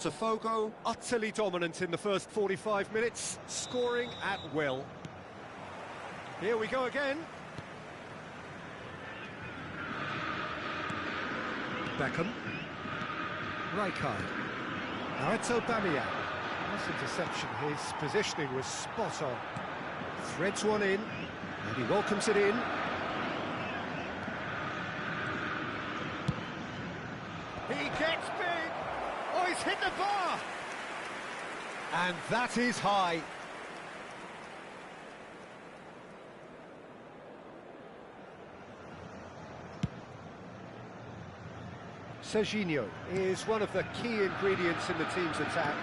Botafogo, utterly dominant in the first 45 minutes, scoring at will. Here we go again. Beckham. Rijkaard. Now it's Aubameyang. Nice interception, his positioning was spot on. Threads one in, and he welcomes it in. He gets big! Oh, he's hit the bar! And that is high. Serginho is one of the key ingredients in the team's attack.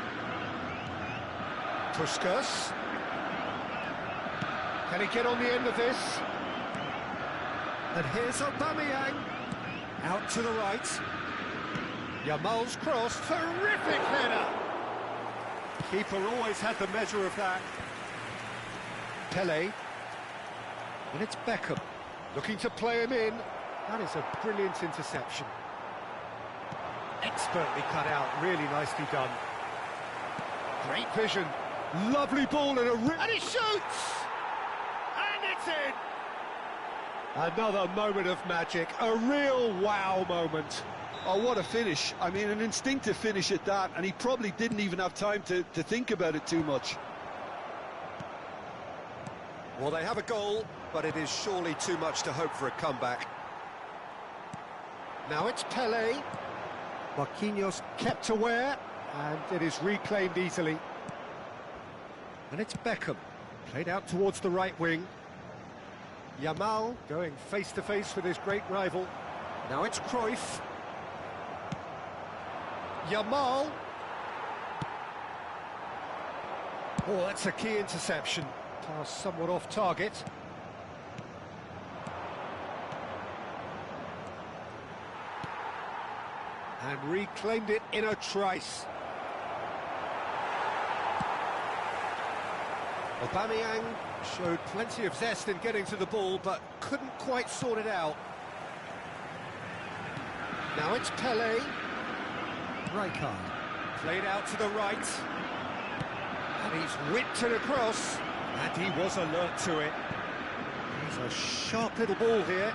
Puskas. Can he get on the end of this? And here's Aubameyang. Out to the right. Yamal's cross. Terrific header! Keeper always had the measure of that. Pelé. And it's Beckham. Looking to play him in. That is a brilliant interception. Expertly cut out, really nicely done. Great vision. Lovely ball and he shoots! And it's in! Another moment of magic, a real wow moment. Oh, what a finish. I mean, an instinctive finish at that, and he probably didn't even have time to think about it too much. Well, they have a goal, but it is surely too much to hope for a comeback. Now it's Pelé. Marquinhos kept aware, and it is reclaimed easily. And it's Beckham, played out towards the right wing. Yamal going face-to-face with his great rival. Now it's Cruyff. Yamal. Oh, that's a key interception. Pass somewhat off target. And reclaimed it in a trice. Aubameyang showed plenty of zest in getting to the ball, but couldn't quite sort it out. Now it's Pelé. Rijkaard. Played out to the right. And he's whipped it across. And he was alert to it. He's a sharp little ball here.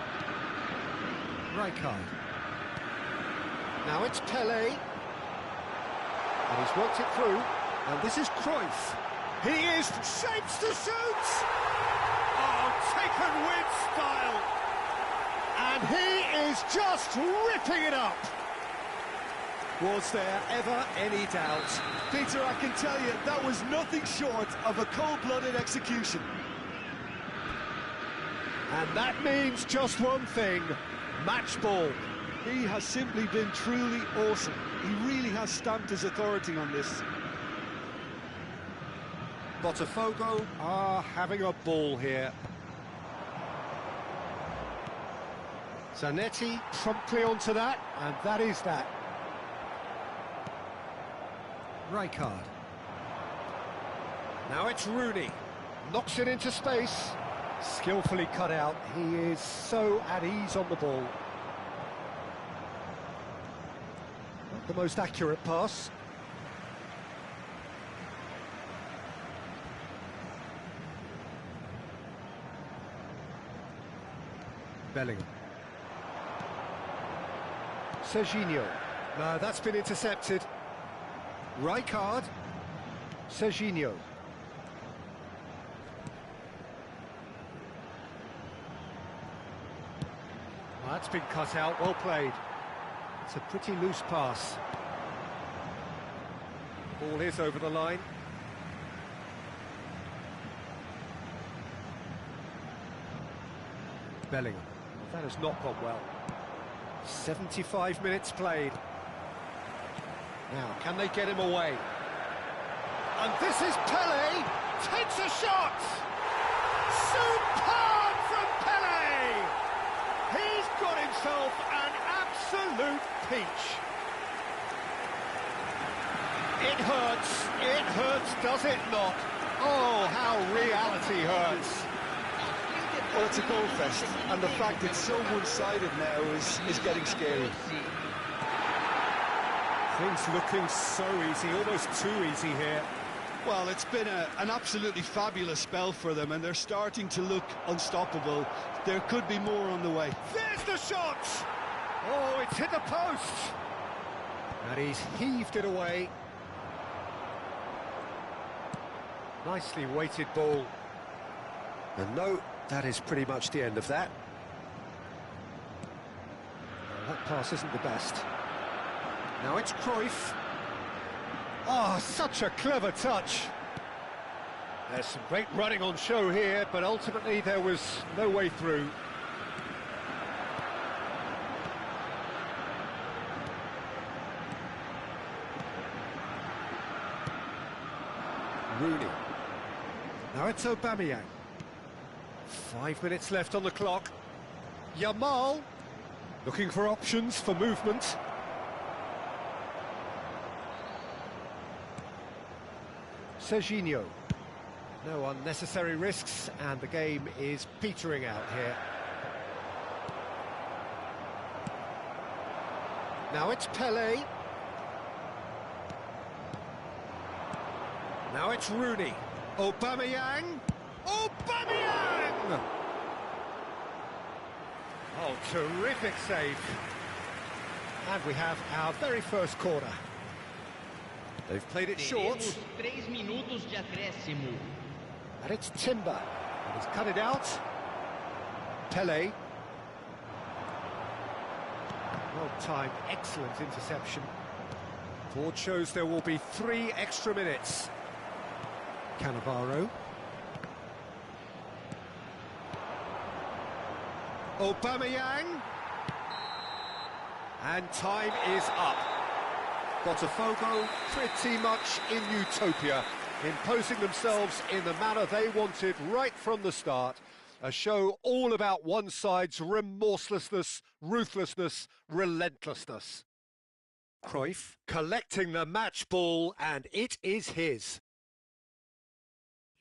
Rijkaard. Now it's Pelé. And he's worked it through. And this is Cruyff. He is shapes to shoot! Oh, taken with style! And he is just ripping it up! Was there ever any doubt? Peter, I can tell you, that was nothing short of a cold-blooded execution. And that means just one thing, match ball. He has simply been truly awesome. He really has stamped his authority on this. Botafogo are having a ball here. Zanetti promptly onto that, and that is that. Rijkaard. Now it's Rooney. Knocks it into space. Skillfully cut out. He is so at ease on the ball. Not the most accurate pass. Bellingham. Serginho. No, that's been intercepted. Rijkaard. Serginho. Well, that's been cut out, well played. It's a pretty loose pass. Ball is over the line. Bellingham. That has not gone well. 75 minutes played. Now, can they get him away? And this is Pelé, takes a shot! Superb from Pelé! He's got himself an absolute peach. It hurts, does it not? Oh, how reality hurts. Well, it's a goal fest, and the fact it's so one-sided now is getting scary. Things looking so easy, almost too easy here. Well, it's been an absolutely fabulous spell for them, and they're starting to look unstoppable. There could be more on the way. There's the shot! Oh, it's hit the post! And he's heaved it away. Nicely weighted ball. And no, that is pretty much the end of that. Well, that pass isn't the best. Now it's Cruyff. Oh, such a clever touch. There's some great running on show here, but ultimately there was no way through. Rooney. Now it's Aubameyang. 5 minutes left on the clock. Yamal, looking for options for movement. Serginho. No unnecessary risks, and the game is petering out here. Now it's Pelé. Now it's Rooney. Aubameyang. Aubameyang! Oh, terrific save. And we have our very first corner. They've played it short. 3 minutos de acréscimo. And it's Timber. And he's cut it out. Pelé. Well-timed, excellent interception. Board shows there will be 3 extra minutes. Cannavaro. Aubameyang. And time is up. BOTAFOGO pretty much in utopia, imposing themselves in the manner they wanted right from the start. A show all about one side's remorselessness, ruthlessness, relentlessness. Cruyff collecting the match ball, and it is his.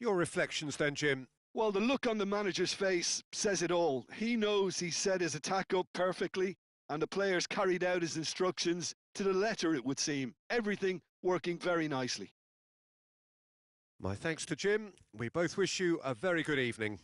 Your reflections then, Jim? Well, the look on the manager's face says it all. He knows he set his attack up perfectly, and the players carried out his instructions to the letter, it would seem. Everything working very nicely. My thanks to Jim. We both wish you a very good evening.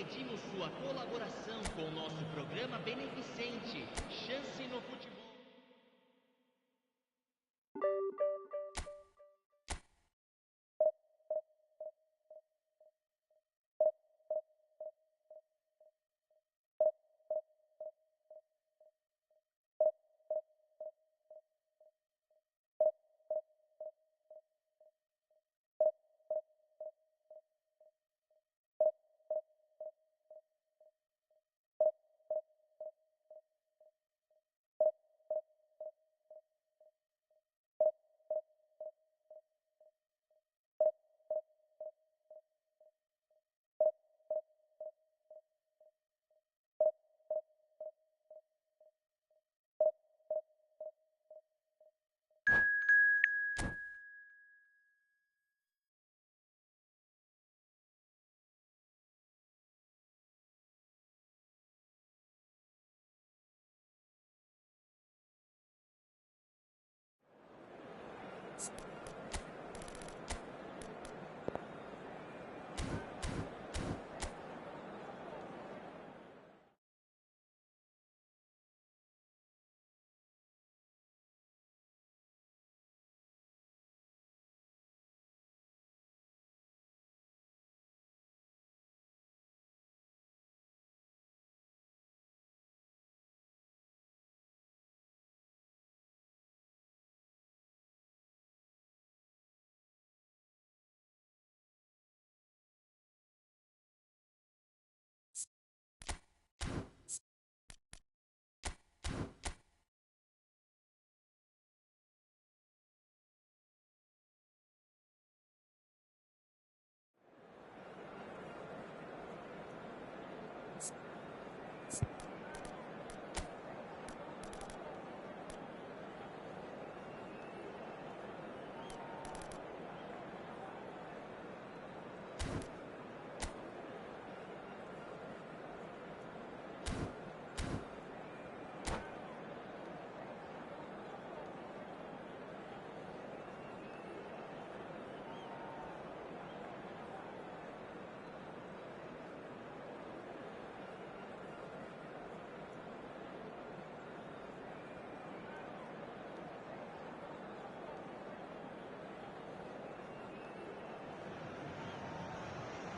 pedimos sua colaboração com o nosso programa beneficente Chance no Futebol.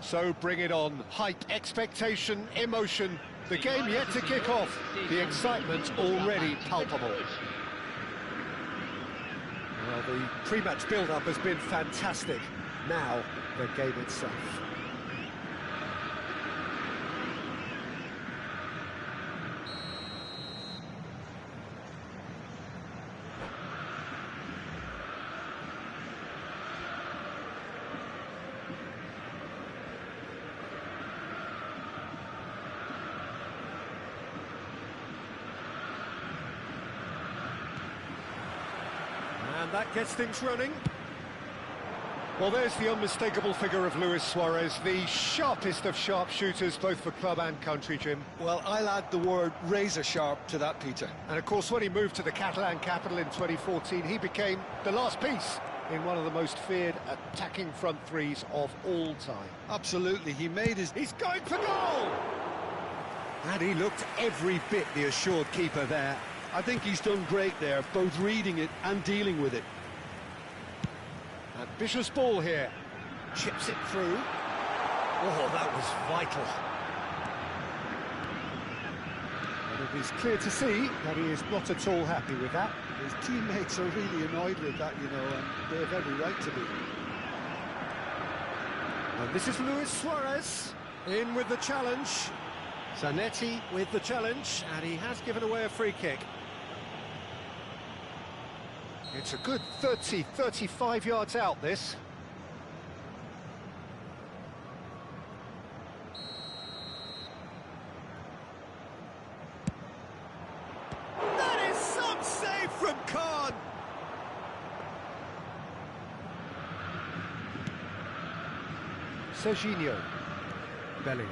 So bring it on. Hype, expectation, emotion. The game yet to kick off. The excitement already palpable. Well, the pre-match build-up has been fantastic. Now, the game itself. And that gets things running. Well, there's the unmistakable figure of Luis Suarez, the sharpest of sharpshooters, both for club and country, Jim. Well, I'll add the word razor sharp to that, Peter. And of course, when he moved to the Catalan capital in 2014, he became the last piece in one of the most feared attacking front threes of all time. Absolutely, he made his... He's going for goal! And he looked every bit the assured keeper there. I think he's done great there, both reading it and dealing with it. Ambitious ball here. Chips it through. Oh, that was vital. And it is clear to see that he is not at all happy with that. His teammates are really annoyed with that, you know, and they have every right to be. And this is Luis Suarez in with the challenge. Zanetti with the challenge, and he has given away a free kick. It's a good 30, 35 yards out, this. That is some save from Khan! Serginho. Belly.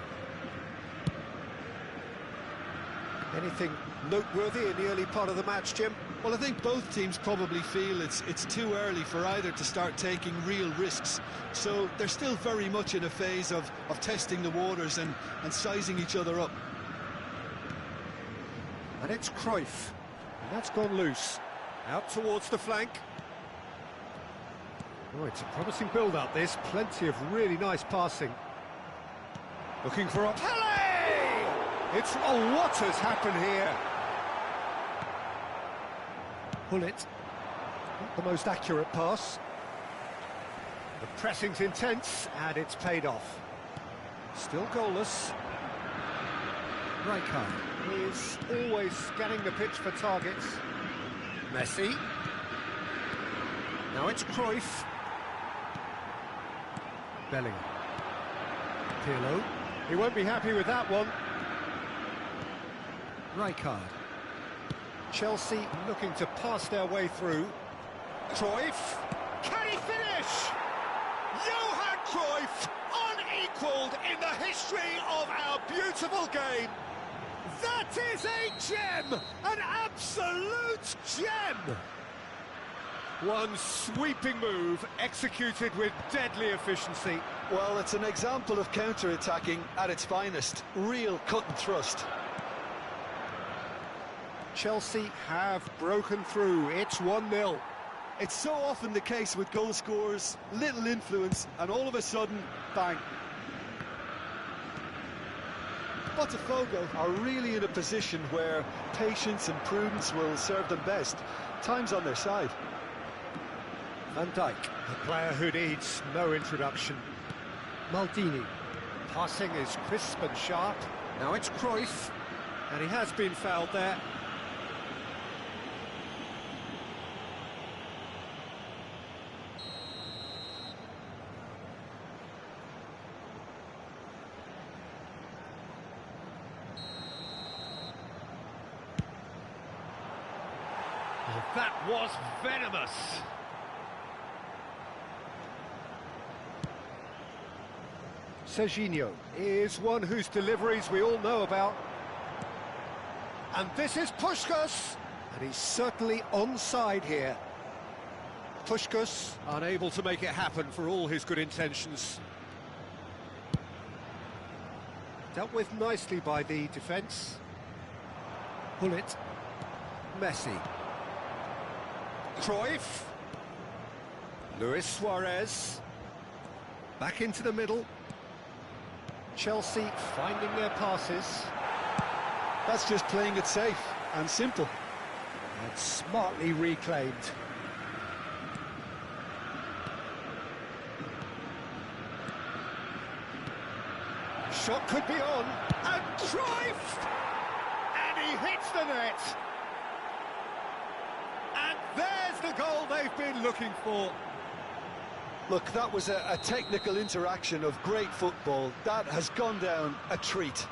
Anything noteworthy in the early part of the match, Jim? Well, I think both teams probably feel it's too early for either to start taking real risks. So they're still very much in a phase of testing the waters and sizing each other up. And it's Cruyff. And that's gone loose. Out towards the flank. Oh, it's a promising build-up, this. Plenty of really nice passing. Looking for a Pelé! It's... Oh, what has happened here? Hullet. Not the most accurate pass. The pressing's intense, and it's paid off. Still goalless. Rijkaard is always scanning the pitch for targets. Messi. Now it's Cruyff. Bellingham. Pirlo. He won't be happy with that one. Rijkaard. Chelsea looking to pass their way through. Cruyff. Can he finish? Johan Cruyff, unequalled in the history of our beautiful game. That is a gem! An absolute gem! One sweeping move, executed with deadly efficiency. Well, it's an example of counter-attacking at its finest. Real cut and thrust. Chelsea have broken through. It's 1-0. It's so often the case with goal scorers, little influence, and all of a sudden, bang. BOTAFOGO are really in a position where patience and prudence will serve them best. Time's on their side. Van Dijk, a player who needs no introduction. Maldini. Passing is crisp and sharp. Now it's Cruyff, and he has been fouled there. Oh, that was venomous. Serginho is one whose deliveries we all know about. And this is Puskas, and he's certainly onside here. Puskas unable to make it happen for all his good intentions. Dealt with nicely by the defence. Hullet. Messi. Cruyff. Luis Suarez. Back into the middle. Chelsea finding their passes. That's just playing it safe and simple. And smartly reclaimed. Shot could be on. And Cruyff! And he hits the net. And there's the goal they've been looking for. Look, that was a technical interaction of great football. That has gone down a treat.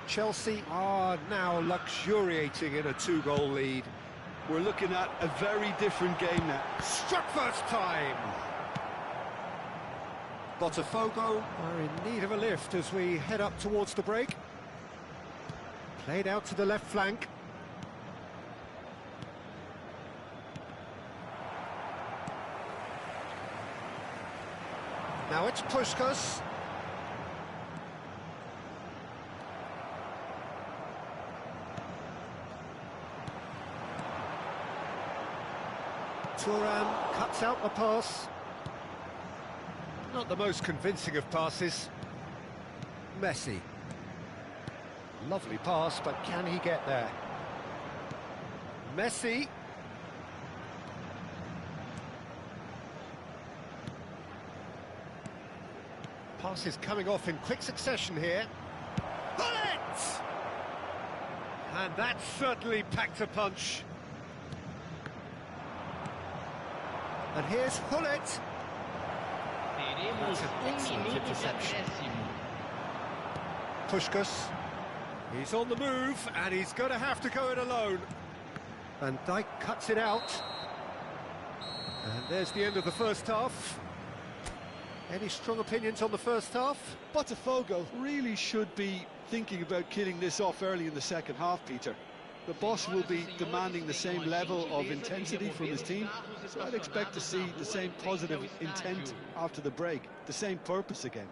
Chelsea are now luxuriating in a two-goal lead. We're looking at a very different game now. Struck first time! BOTAFOGO are in need of a lift as we head up towards the break. Played out to the left flank. Now it's Puskas. Thuram cuts out the pass. Not the most convincing of passes. Messi. Lovely pass, but can he get there? Messi. Passes coming off in quick succession here. Hullet! And that certainly packed a punch. And here's Hullet. Teremos minuto de acréscimo. Puskas. He's on the move, and he's going to have to go it alone. Van Dijk cuts it out. And there's the end of the first half. Any strong opinions on the first half? BOTAFOGO really should be thinking about killing this off early in the second half, Peter. The boss will be demanding the same level of intensity from his team, so I'd expect to see the same positive intent after the break, the same purpose again.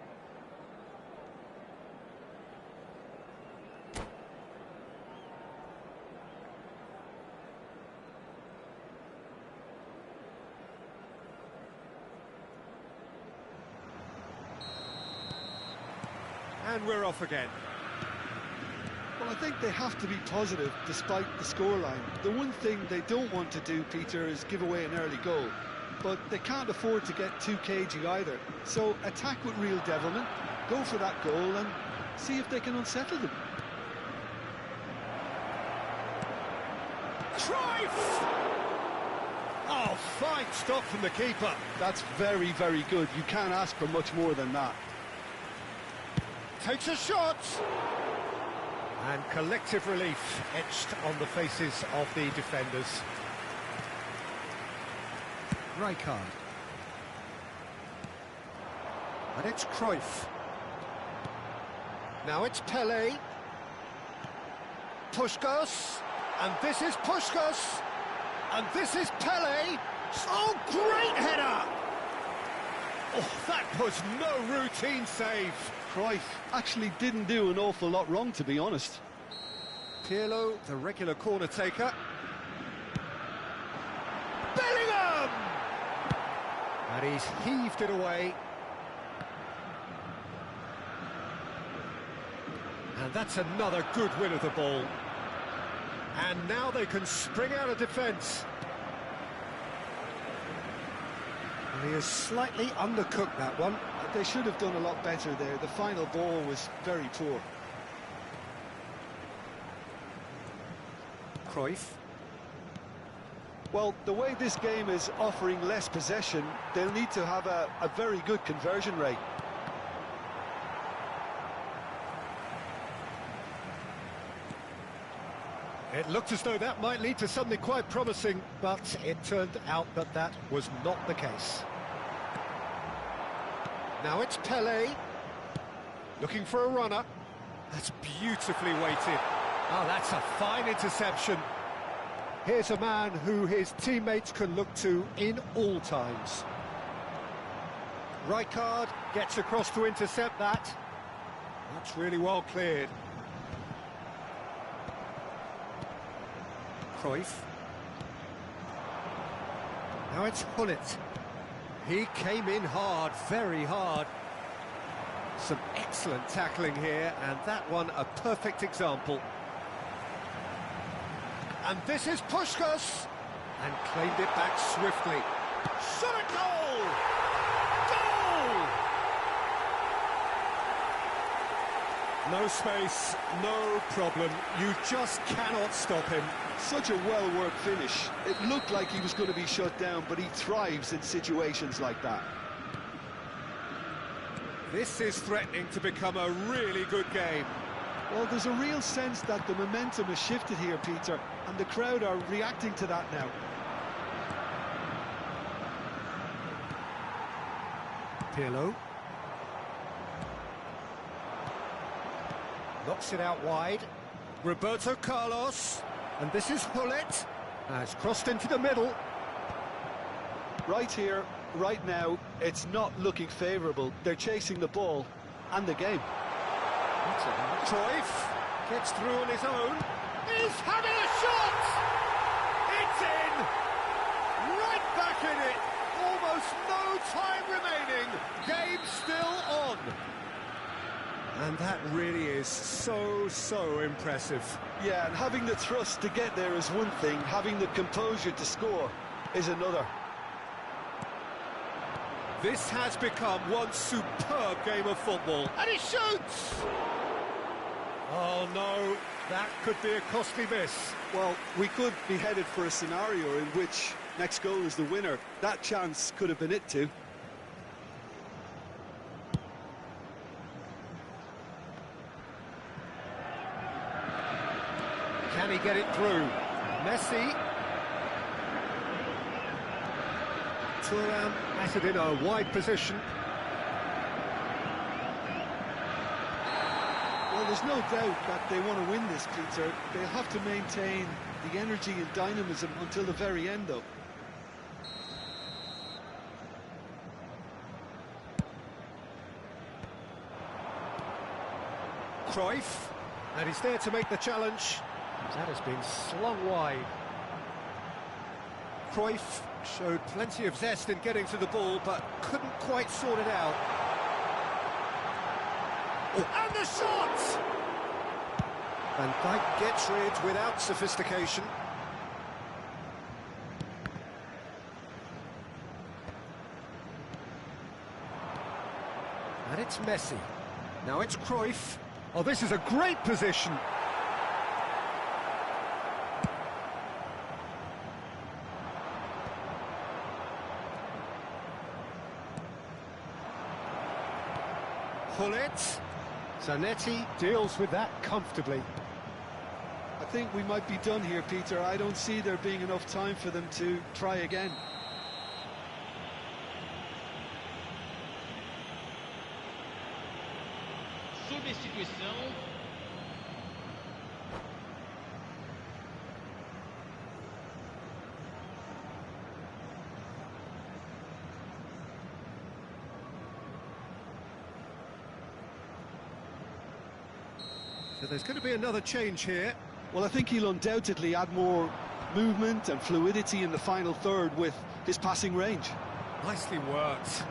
And we're off again. Well, I think they have to be positive despite the scoreline. The one thing they don't want to do, Peter, is give away an early goal. But they can't afford to get too cagey either. So attack with real devilment, go for that goal and see if they can unsettle them. Cruyff! Oh, fine stop from the keeper. That's very, very good. You can't ask for much more than that. Takes a shot! And collective relief etched on the faces of the defenders. Rijkaard. And it's Cruyff. Now it's Pelé. Puskas. And this is Puskas. And this is Pelé. Oh, great header! Oh, that was no routine save. Cruyff actually didn't do an awful lot wrong, to be honest. Pirlo, the regular corner taker. Bellingham! And he's heaved it away. And that's another good win of the ball. And now they can spring out of defence. And he has slightly undercooked that one. They should have done a lot better there. The final ball was very poor. Cruyff. Well, the way this game is offering less possession, they'll need to have a very good conversion rate. It looked as though that might lead to something quite promising, but it turned out that that was not the case. Now it's Pelé, looking for a runner. That's beautifully weighted. Oh, that's a fine interception. Here's a man who his teammates can look to in all times. Rijkaard gets across to intercept that. That's really well cleared. Cruyff. Now it's Hullet. He came in hard, very hard. Some excellent tackling here, and that one a perfect example. And this is Puskas, and claimed it back swiftly. Shot a goal! Goal! No space, no problem. You just cannot stop him. Such a well-worked finish. It looked like he was going to be shut down, but he thrives in situations like that. This is threatening to become a really good game. Well, there's a real sense that the momentum has shifted here, Peter, and the crowd are reacting to that now. Pirlo. Knocks it out wide. Roberto Carlos. And this is Hullet. Has crossed into the middle. Right here, right now, it's not looking favourable. They're chasing the ball and the game. Cruyff gets through on his own. He's having a shot! It's in! Right back in it! Almost no time remaining. Game still on. And that really is so impressive. Yeah, and having the thrust to get there is one thing. Having the composure to score is another. This has become one superb game of football. And he shoots! Oh no, that could be a costly miss. Well, we could be headed for a scenario in which next goal is the winner. That chance could have been it too. Can he get it through? Messi. Thuram at it in a wide position. There's no doubt that they want to win this, Peter. They'll have to maintain the energy and dynamism until the very end, though. Cruyff, and he's there to make the challenge. That has been slung wide. Cruyff showed plenty of zest in getting to the ball, but couldn't quite sort it out. Oh, and the shot! Van Dijk gets rid without sophistication. And it's Messi. Now it's Cruyff. Oh, this is a great position. Hullet. Zanetti deals with that comfortably. I think we might be done here, Peter. I don't see there being enough time for them to try again. Substituição. So there's going to be another change here. Well, I think he'll undoubtedly add more movement and fluidity in the final third with his passing range. Nicely worked.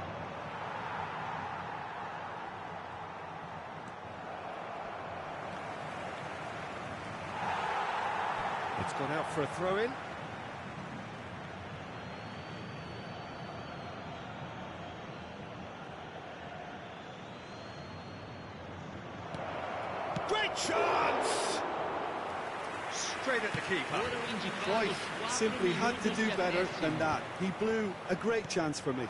It's gone out for a throw-in. Great chance! Straight at the keeper. Cruyff simply had to do better than that. He blew a great chance for me.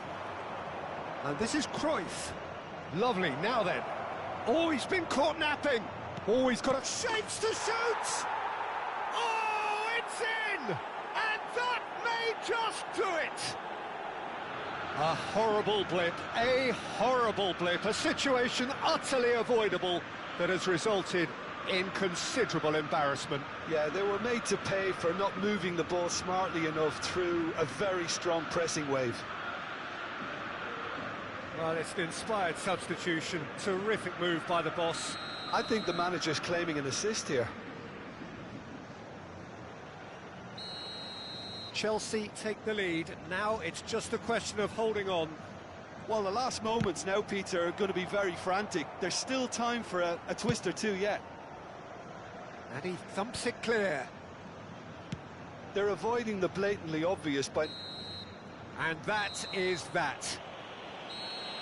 And this is Cruyff. Lovely, now then. Oh, he's been caught napping. Oh, he's got a chance to shoot! Oh, it's in! And that may just do it! A horrible blip, a situation utterly avoidable that has resulted in considerable embarrassment. Yeah, they were made to pay for not moving the ball smartly enough through a very strong pressing wave. Well, it's an inspired substitution. Terrific move by the boss. I think the manager's claiming an assist here. Chelsea take the lead. Now it's just a question of holding on. Well, the last moments now, Peter, are going to be very frantic. There's still time for a twist or two yet. And he thumps it clear. They're avoiding the blatantly obvious, but... And that is that.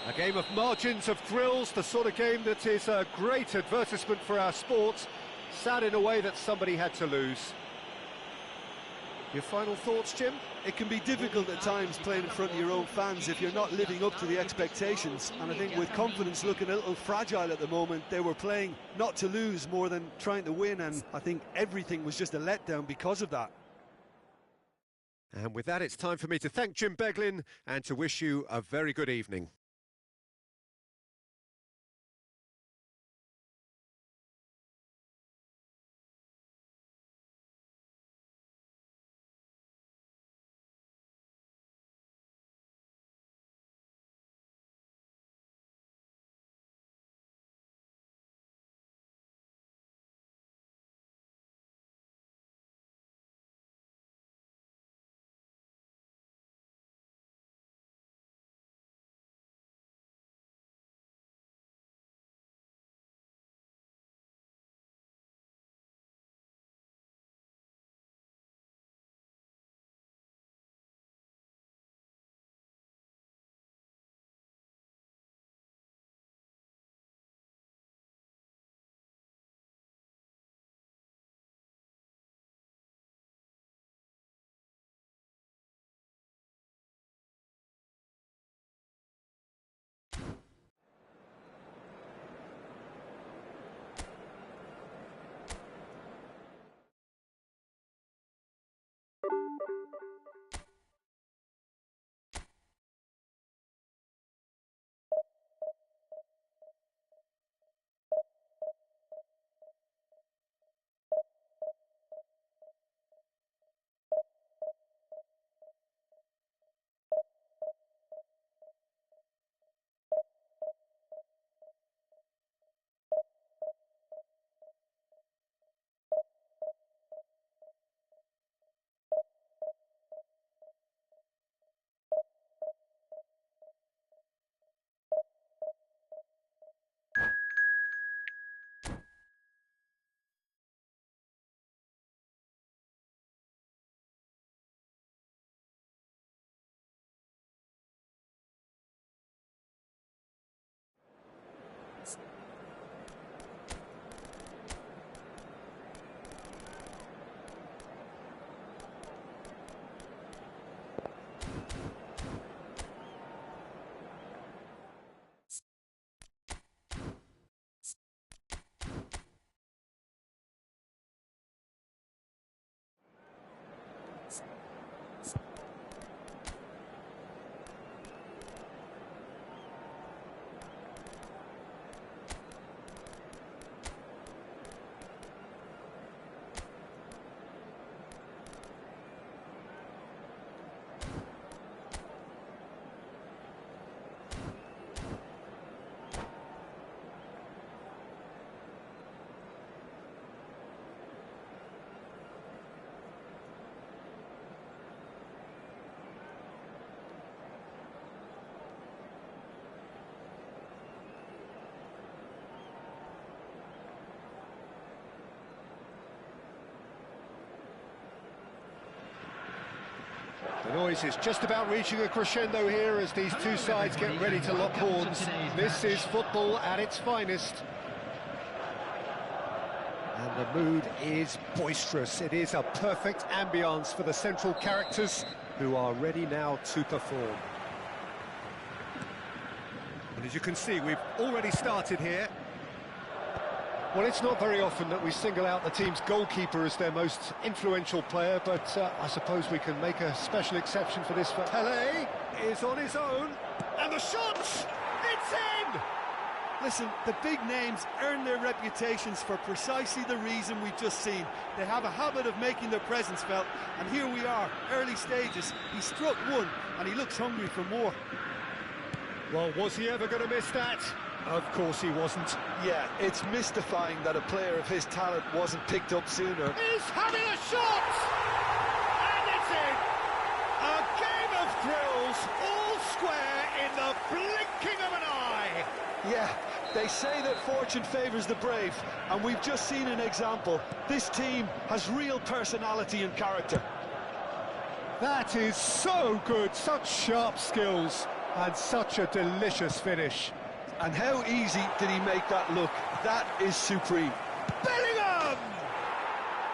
A game of margins, of thrills, the sort of game that is a great advertisement for our sport. Sad in a way that somebody had to lose. Your final thoughts, Jim? It can be difficult at times playing in front of your own fans if you're not living up to the expectations. And I think with confidence looking a little fragile at the moment, they were playing not to lose more than trying to win. And I think everything was just a letdown because of that. And with that, it's time for me to thank Jim Beglin and to wish you a very good evening. The noise is just about reaching a crescendo here as these two sides get ready to lock horns. This is football at its finest. And the mood is boisterous. It is a perfect ambience for the central characters who are ready now to perform. And as you can see, we've already started here. Well, it's not very often that we single out the team's goalkeeper as their most influential player, but I suppose we can make a special exception for this. Pelé is on his own, and the shot! It's in! Listen, the big names earn their reputations for precisely the reason we've just seen. They have a habit of making their presence felt, and here we are, early stages. He struck one, and he looks hungry for more. Well, was he ever going to miss that? Of course he wasn't. Yeah, it's mystifying that a player of his talent wasn't picked up sooner. He's having a shot! And it's in! A game of thrills, all square in the blinking of an eye! Yeah, they say that fortune favours the brave, and we've just seen an example. This team has real personality and character. That is so good, such sharp skills, and such a delicious finish. And how easy did he make that look? That is supreme. Bellingham!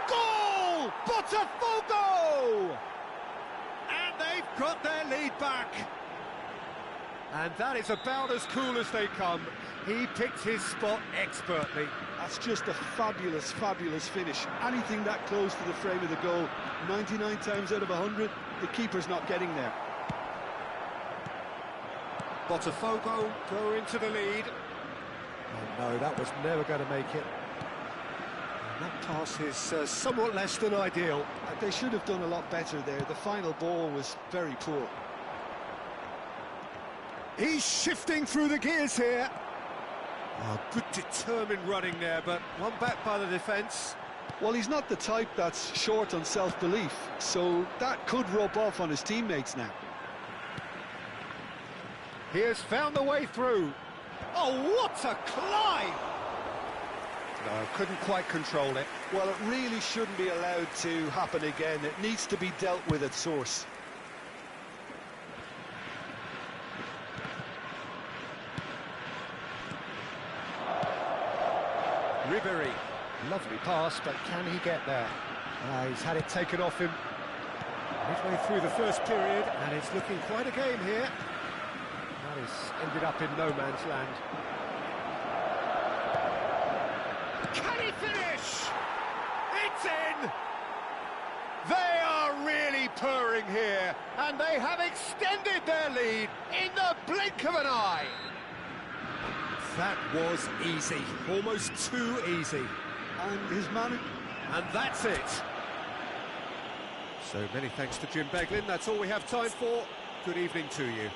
Goal! BOTAFOGO! And they've got their lead back. And that is about as cool as they come. He picked his spot expertly. That's just a fabulous, fabulous finish. Anything that close to the frame of the goal, 99 times out of 100, the keeper's not getting there. BOTAFOGO go into the lead. Oh no, that was never going to make it. And that pass is somewhat less than ideal. They should have done a lot better there. The final ball was very poor. He's shifting through the gears here. Oh, good determined running there, but one back by the defence. Well, he's not the type that's short on self-belief, so that could rub off on his teammates now. He has found the way through. Oh, what a climb! No, couldn't quite control it. Well, it really shouldn't be allowed to happen again. It needs to be dealt with at source. Ribery, lovely pass, but can he get there? He's had it taken off him midway through the first period, and it's looking quite a game here. That has ended up in no man's land. Can he finish? It's in! They are really purring here, and they have extended their lead in the blink of an eye. That was easy, almost too easy. And his man... And that's it. So many thanks to Jim Beglin. That's all we have time for. Good evening to you.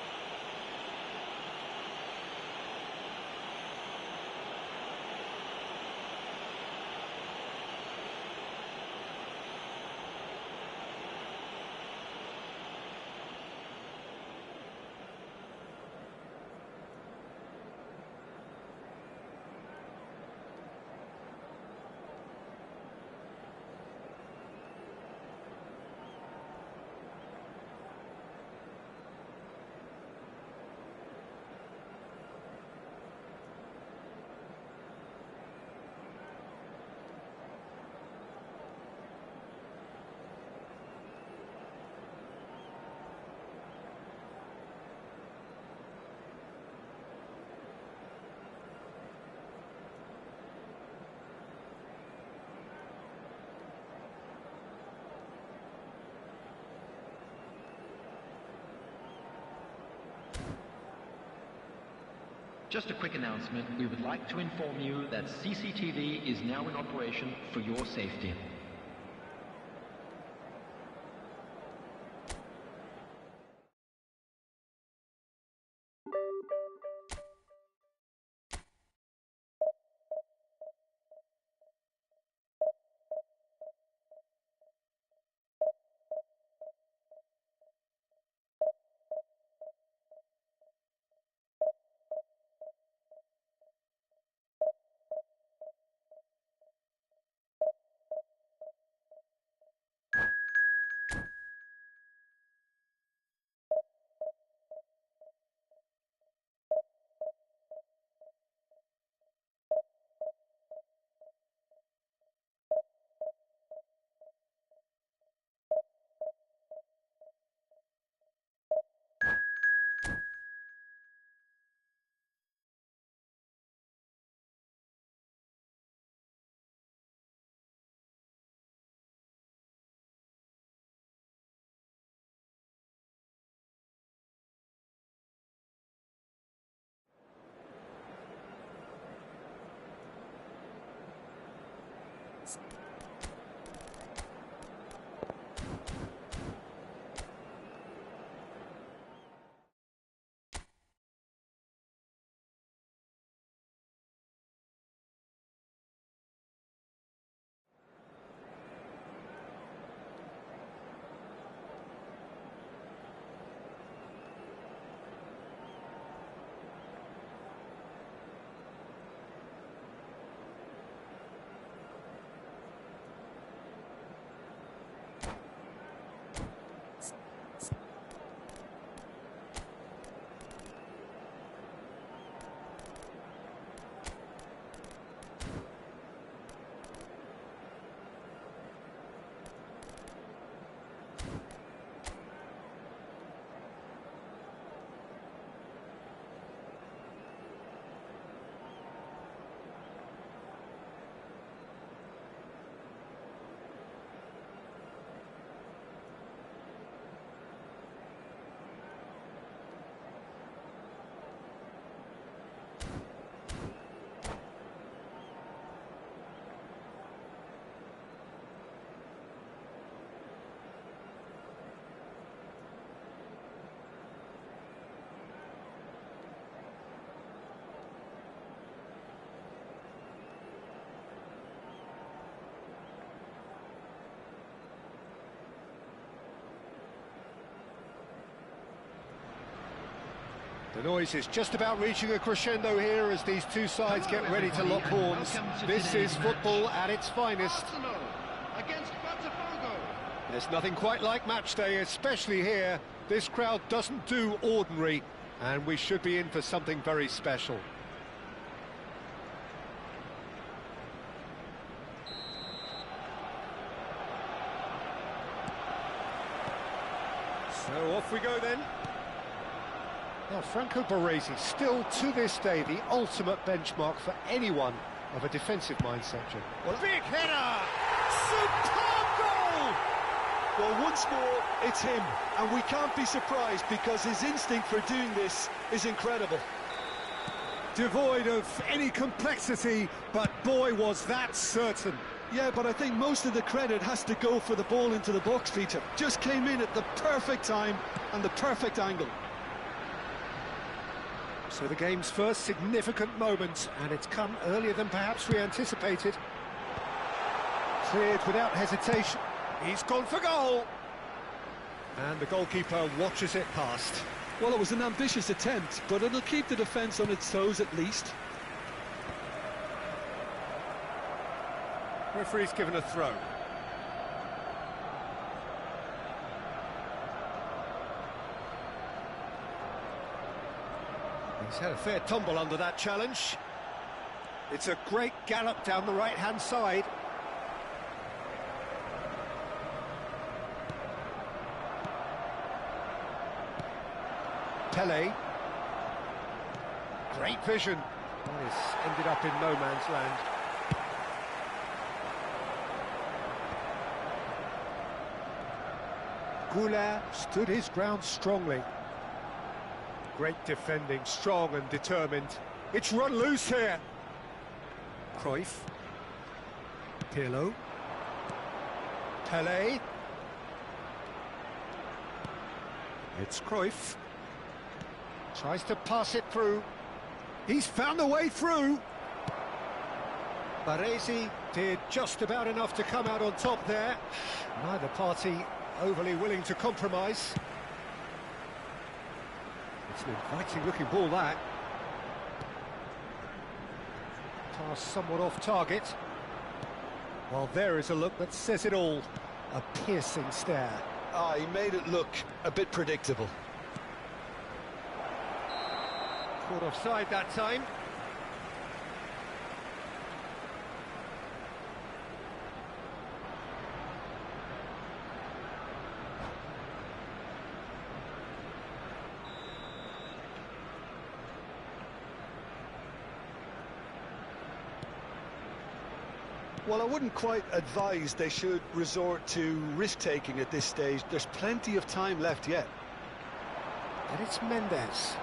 Just a quick announcement. We would like to inform you that CCTV is now in operation for your safety. The noise is just about reaching a crescendo here as these two sides get ready to lock horns. This is football at its finest. Arsenal against BOTAFOGO. There's nothing quite like match day, especially here. This crowd doesn't do ordinary, and we should be in for something very special. So off we go then. Now, Franco Baresi, still to this day the ultimate benchmark for anyone of a defensive mindset. Well, big header! Superb goal! Well, once more, it's him, and we can't be surprised because his instinct for doing this is incredible. Devoid of any complexity, but boy, was that certain. Yeah, but I think most of the credit has to go for the ball into the box, Peter. Just came in at the perfect time and the perfect angle. So the game's first significant moment, and it's come earlier than perhaps we anticipated. Cleared without hesitation. He's gone for goal. And the goalkeeper watches it past. Well, it was an ambitious attempt, but it'll keep the defence on its toes at least. Referee's given a throw. He's had a fair tumble under that challenge. It's a great gallop down the right-hand side. Pelé. Great vision. That has ended up in no man's land. Goulart stood his ground strongly. Great defending, strong and determined. It's run loose here. Cruyff. Pirlo. Pelé. It's Cruyff. Tries to pass it through. He's found a way through. Baresi did just about enough to come out on top there. Neither party overly willing to compromise. It's an inviting looking ball, that. Pass somewhat off target. Well, there is a look that says it all. A piercing stare. Ah, he made it look a bit predictable. Caught offside that time. Well, I wouldn't quite advise they should resort to risk-taking at this stage. There's plenty of time left yet. And it's Mendes.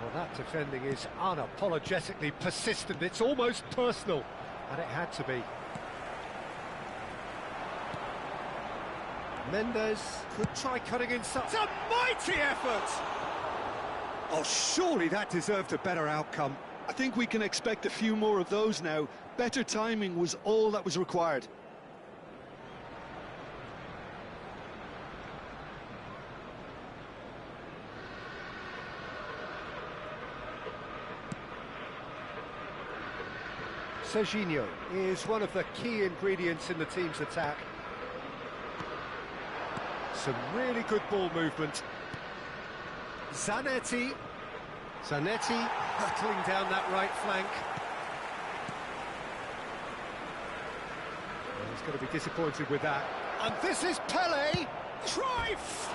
Well, that defending is unapologetically persistent. It's almost personal, and it had to be. Mendes could try cutting inside. It's a mighty effort! Oh, surely that deserved a better outcome. I think we can expect a few more of those now. Better timing was all that was required. Serginho is one of the key ingredients in the team's attack. Some really good ball movement. Zanetti hurtling down that right flank. Well, he's going to be disappointed with that. And this is Pelé. Cruyff!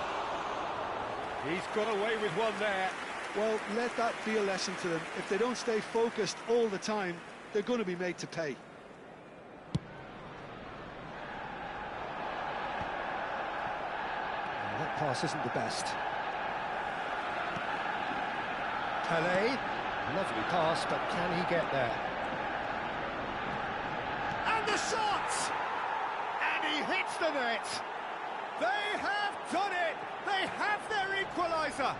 He's got away with one there. Well, let that be a lesson to them. If they don't stay focused all the time, they're going to be made to pay. Well, that pass isn't the best. Pelé, lovely pass, but can he get there? And the shot! And he hits the net! They have done it! They have their equaliser!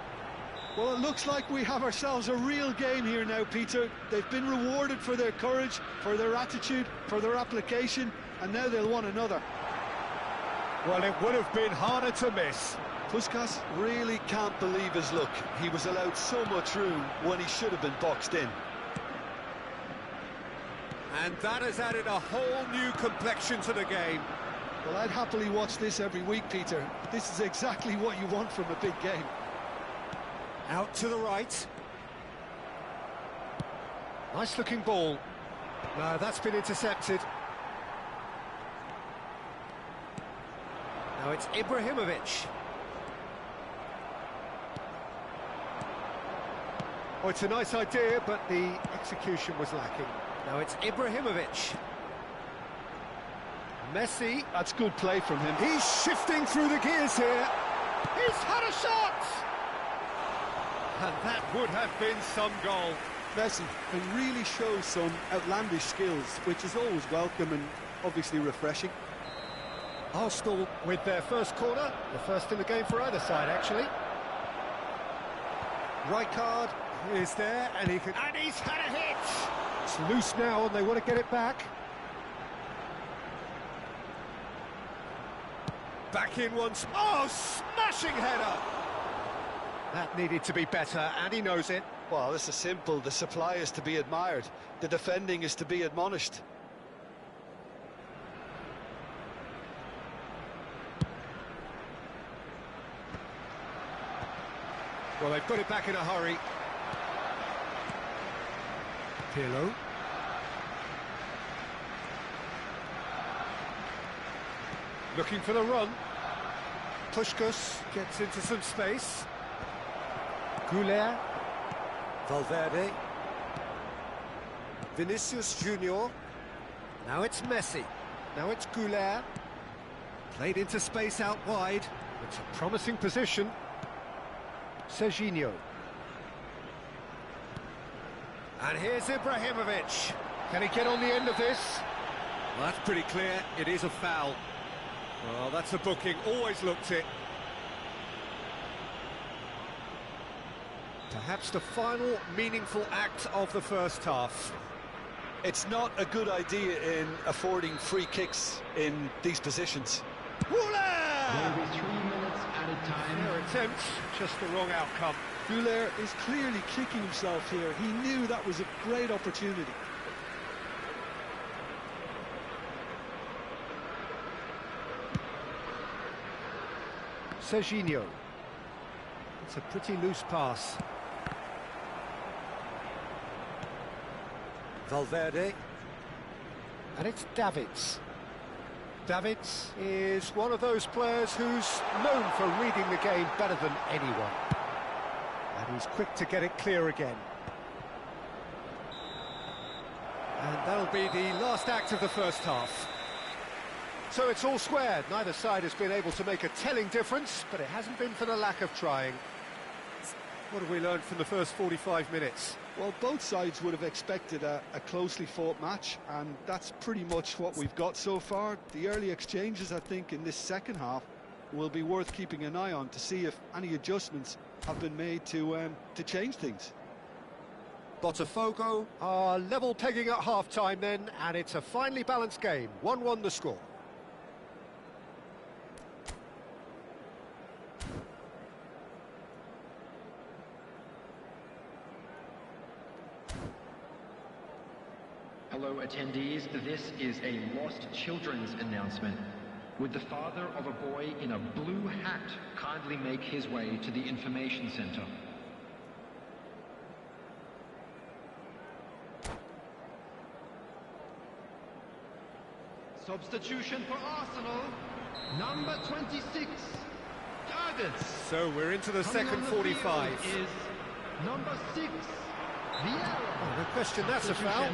Well, it looks like we have ourselves a real game here now, Peter. They've been rewarded for their courage, for their attitude, for their application, and now they'll want another. Well, it would have been harder to miss. Puskas really can't believe his luck. He was allowed so much room when he should have been boxed in. And that has added a whole new complexion to the game. Well, I'd happily watch this every week, Peter. This is exactly what you want from a big game. Out to the right. Nice looking ball. No, that's been intercepted. Now it's Ibrahimovic. Oh, it's a nice idea, but the execution was lacking. Now it's Ibrahimovic. Messi. That's good play from him. He's shifting through the gears here. He's had a shot! And that would have been some goal. Messi can really show some outlandish skills, which is always welcome and obviously refreshing. Arsenal with their first corner, the first in the game for either side, actually. Rijkaard is there, and he's had a hit! It's loose now, and they want to get it back. Back in once. Oh, smashing header! That needed to be better, and he knows it. Well, this is simple. The supply is to be admired. The defending is to be admonished. Well, they've got it back in a hurry. Pirlo. Looking for the run. Puskas gets into some space. Goulet. Valverde. Vinicius Junior. Now it's Messi. Now it's Goulet. Played into space out wide. It's a promising position. Serginho. And here's Ibrahimovic. Can he get on the end of this? Well, that's pretty clear. It is a foul. Well, that's a booking. Always looked it. Perhaps the final meaningful act of the first half. It's not a good idea in affording free kicks in these positions. There will be 3 minutes added time. Their attempt, just the wrong outcome. Goulet is clearly kicking himself here. He knew that was a great opportunity. Serginho. It's a pretty loose pass. Valverde. And it's Davids. Davids is one of those players who's known for reading the game better than anyone. And he's quick to get it clear again. And that'll be the last act of the first half. So it's all squared. Neither side has been able to make a telling difference, but it hasn't been for the lack of trying. What have we learned from the first 45 minutes? Well, both sides would have expected a closely fought match, and that's pretty much what we've got so far. The early exchanges, I think, in this second half will be worth keeping an eye on to see if any adjustments have been made to change things. BOTAFOGO are level pegging at half-time then, and it's a finely balanced game. 1-1 the score. Hello attendees, this is a lost children's announcement. Would the father of a boy in a blue hat kindly make his way to the information center? Substitution for Arsenal, number 26, Davids. So we're into the second 45. Is number 6, Vieira. Oh, no question, that's a foul.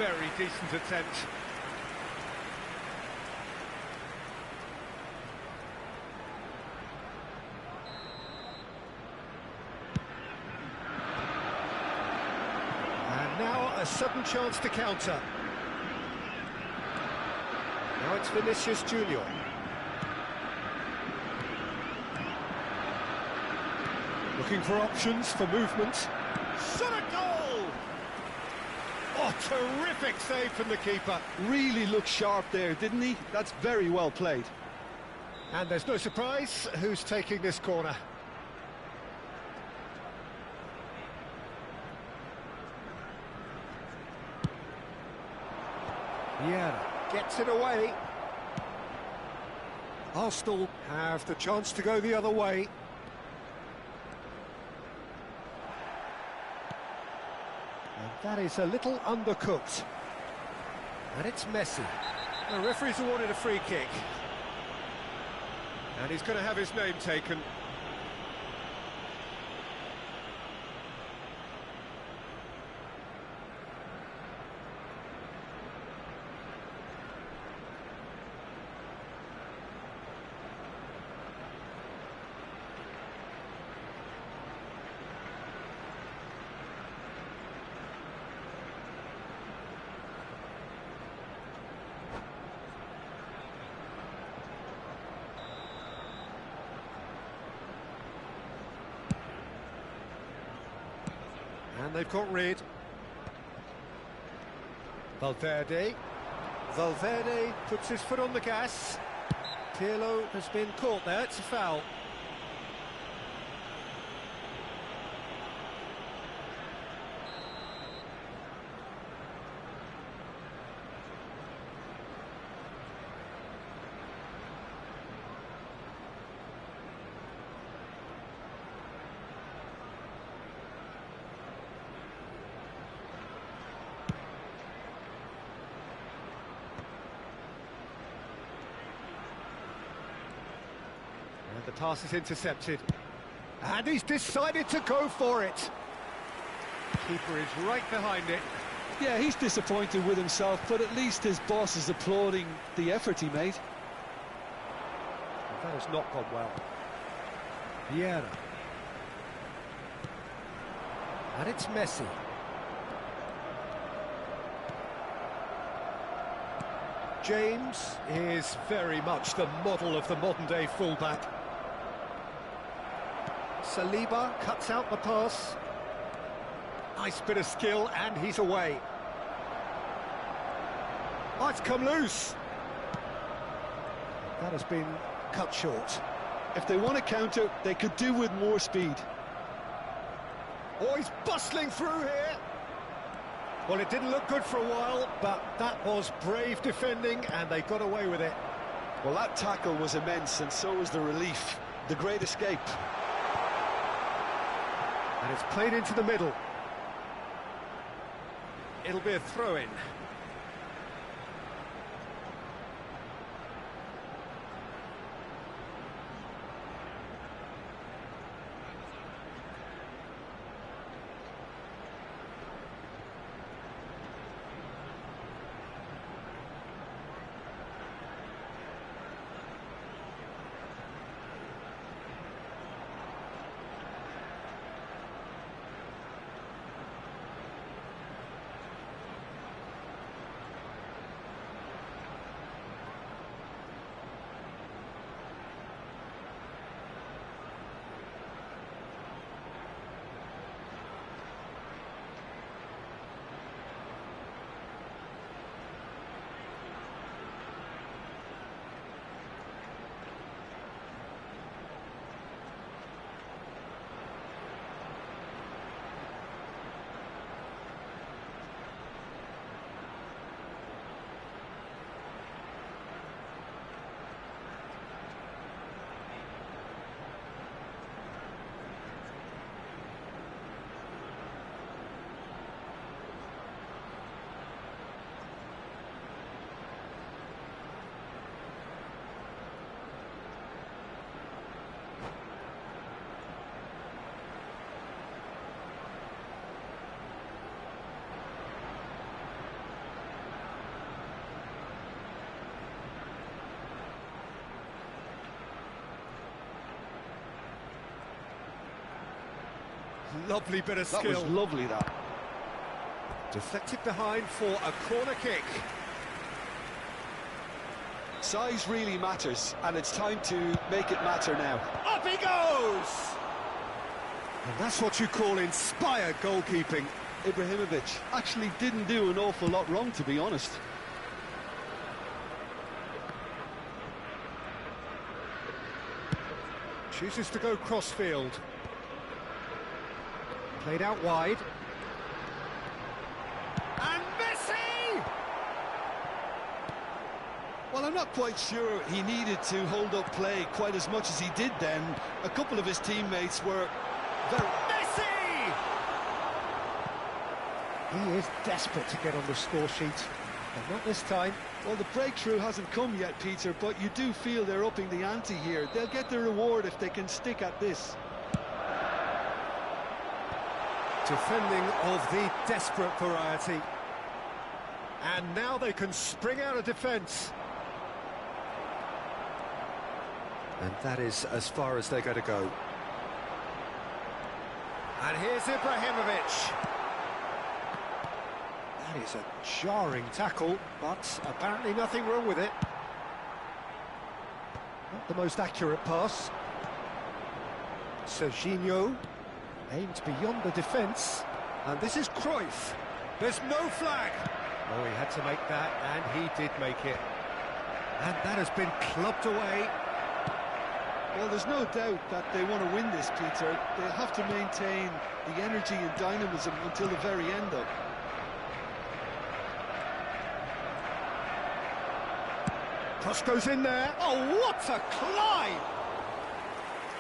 very decent attempt. And now a sudden chance to counter. Now it's Vinicius Junior. Looking for options for movement. Shot a goal! Oh, terrific save from the keeper. Really looked sharp there, didn't he? That's very well played. And there's no surprise who's taking this corner. Yeah, gets it away. Arsenal have the chance to go the other way. And that is a little undercooked. And it's Messi. The referee's awarded a free kick. And he's going to have his name taken. And they've got rid. Valverde. Valverde puts his foot on the gas. Pirlo has been caught there, it's a foul. And the pass is intercepted. And he's decided to go for it. Keeper is right behind it. Yeah, he's disappointed with himself, but at least his boss is applauding the effort he made. That has not gone well. Vieira. And it's Messi. James is very much the model of the modern-day fullback. Saliba cuts out the pass. Nice bit of skill, and he's away. Oh, it's come loose. That has been cut short. If they want to counter, they could do with more speed. Oh, he's bustling through here. Well, it didn't look good for a while, but that was brave defending, and they got away with it. Well, that tackle was immense, and so was the relief. The great escape. And it's played into the middle. It'll be a throw-in. Lovely bit of That skill. was lovely, that. Deflected behind for a corner kick. Size really matters, and it's time to make it matter now. Up he goes! And that's what you call inspired goalkeeping. Ibrahimovic actually didn't do an awful lot wrong, to be honest. Chooses to go crossfield. Played out wide. And Messi! Well, I'm not quite sure he needed to hold up play quite as much as he did then. A couple of his teammates were very... Messi! He is desperate to get on the score sheet, but not this time. Well, the breakthrough hasn't come yet, Peter, but you do feel they're upping the ante here. They'll get the reward if they can stick at this. Defending of the desperate variety. And now they can spring out of defence. And that is as far as they're going to go. And here's Ibrahimovic. That is a jarring tackle, but apparently nothing wrong with it. Not the most accurate pass. Serginho aimed beyond the defence. And this is Cruyff. There's no flag. Oh, he had to make that, and he did make it. And that has been clubbed away. Well, there's no doubt that they want to win this, Peter. They have to maintain the energy and dynamism until the very end, though. Cross goes in there. Oh, what a climb!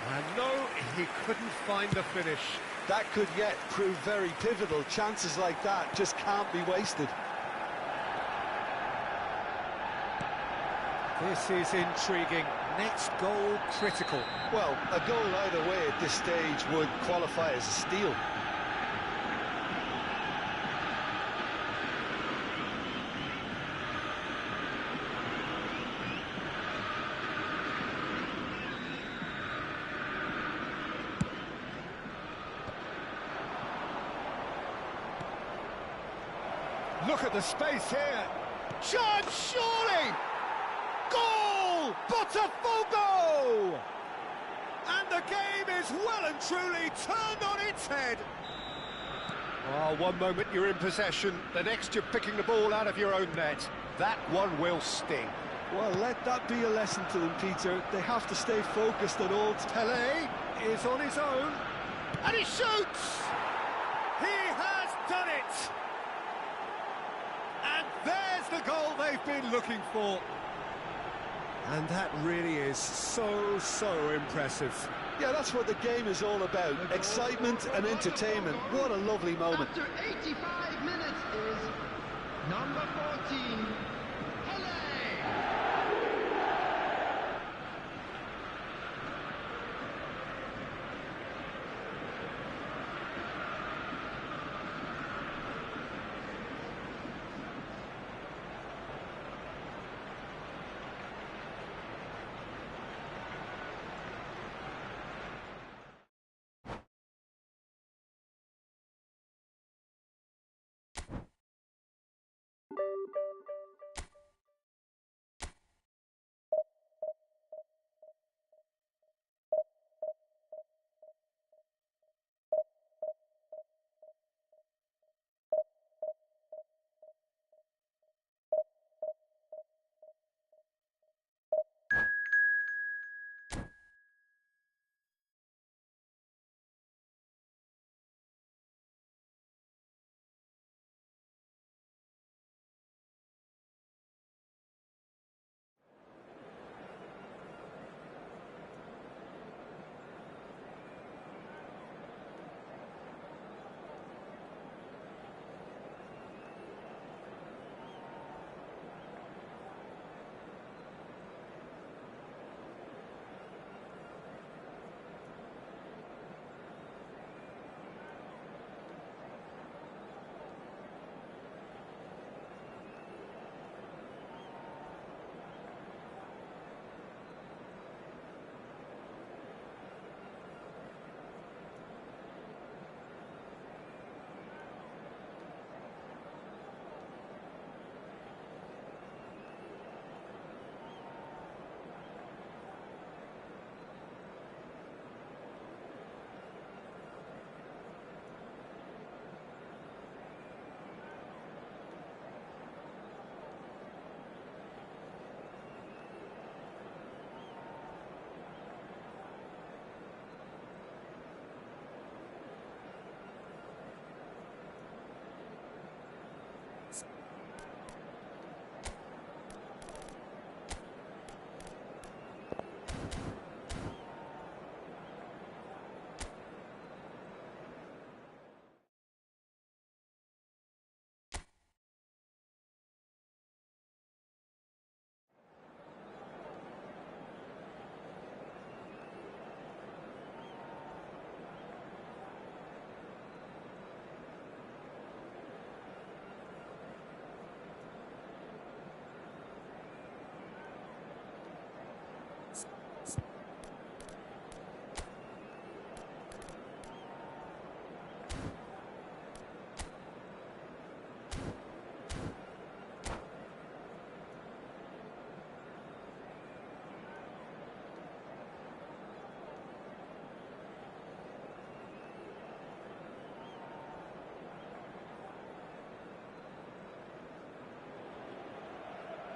And no, he couldn't find the finish. That could yet prove very pivotal. Chances like that just can't be wasted. This is intriguing. Next goal critical. Well, a goal either way at this stage would qualify as a steal. Look at the space here. Chance, surely! Goal! BOTAFOGO! And the game is well and truly turned on its head. Oh, one moment you're in possession, the next you're picking the ball out of your own net. That one will sting. Well, let that be a lesson to them, Peter. They have to stay focused at all times. Pelé is on his own, and he shoots! He has done it! And there's the goal they've been looking for. And that really is so impressive. Yeah, that's what the game is all about. Excitement and entertainment. What a lovely moment. After 85 minutes is number 14, Pelé.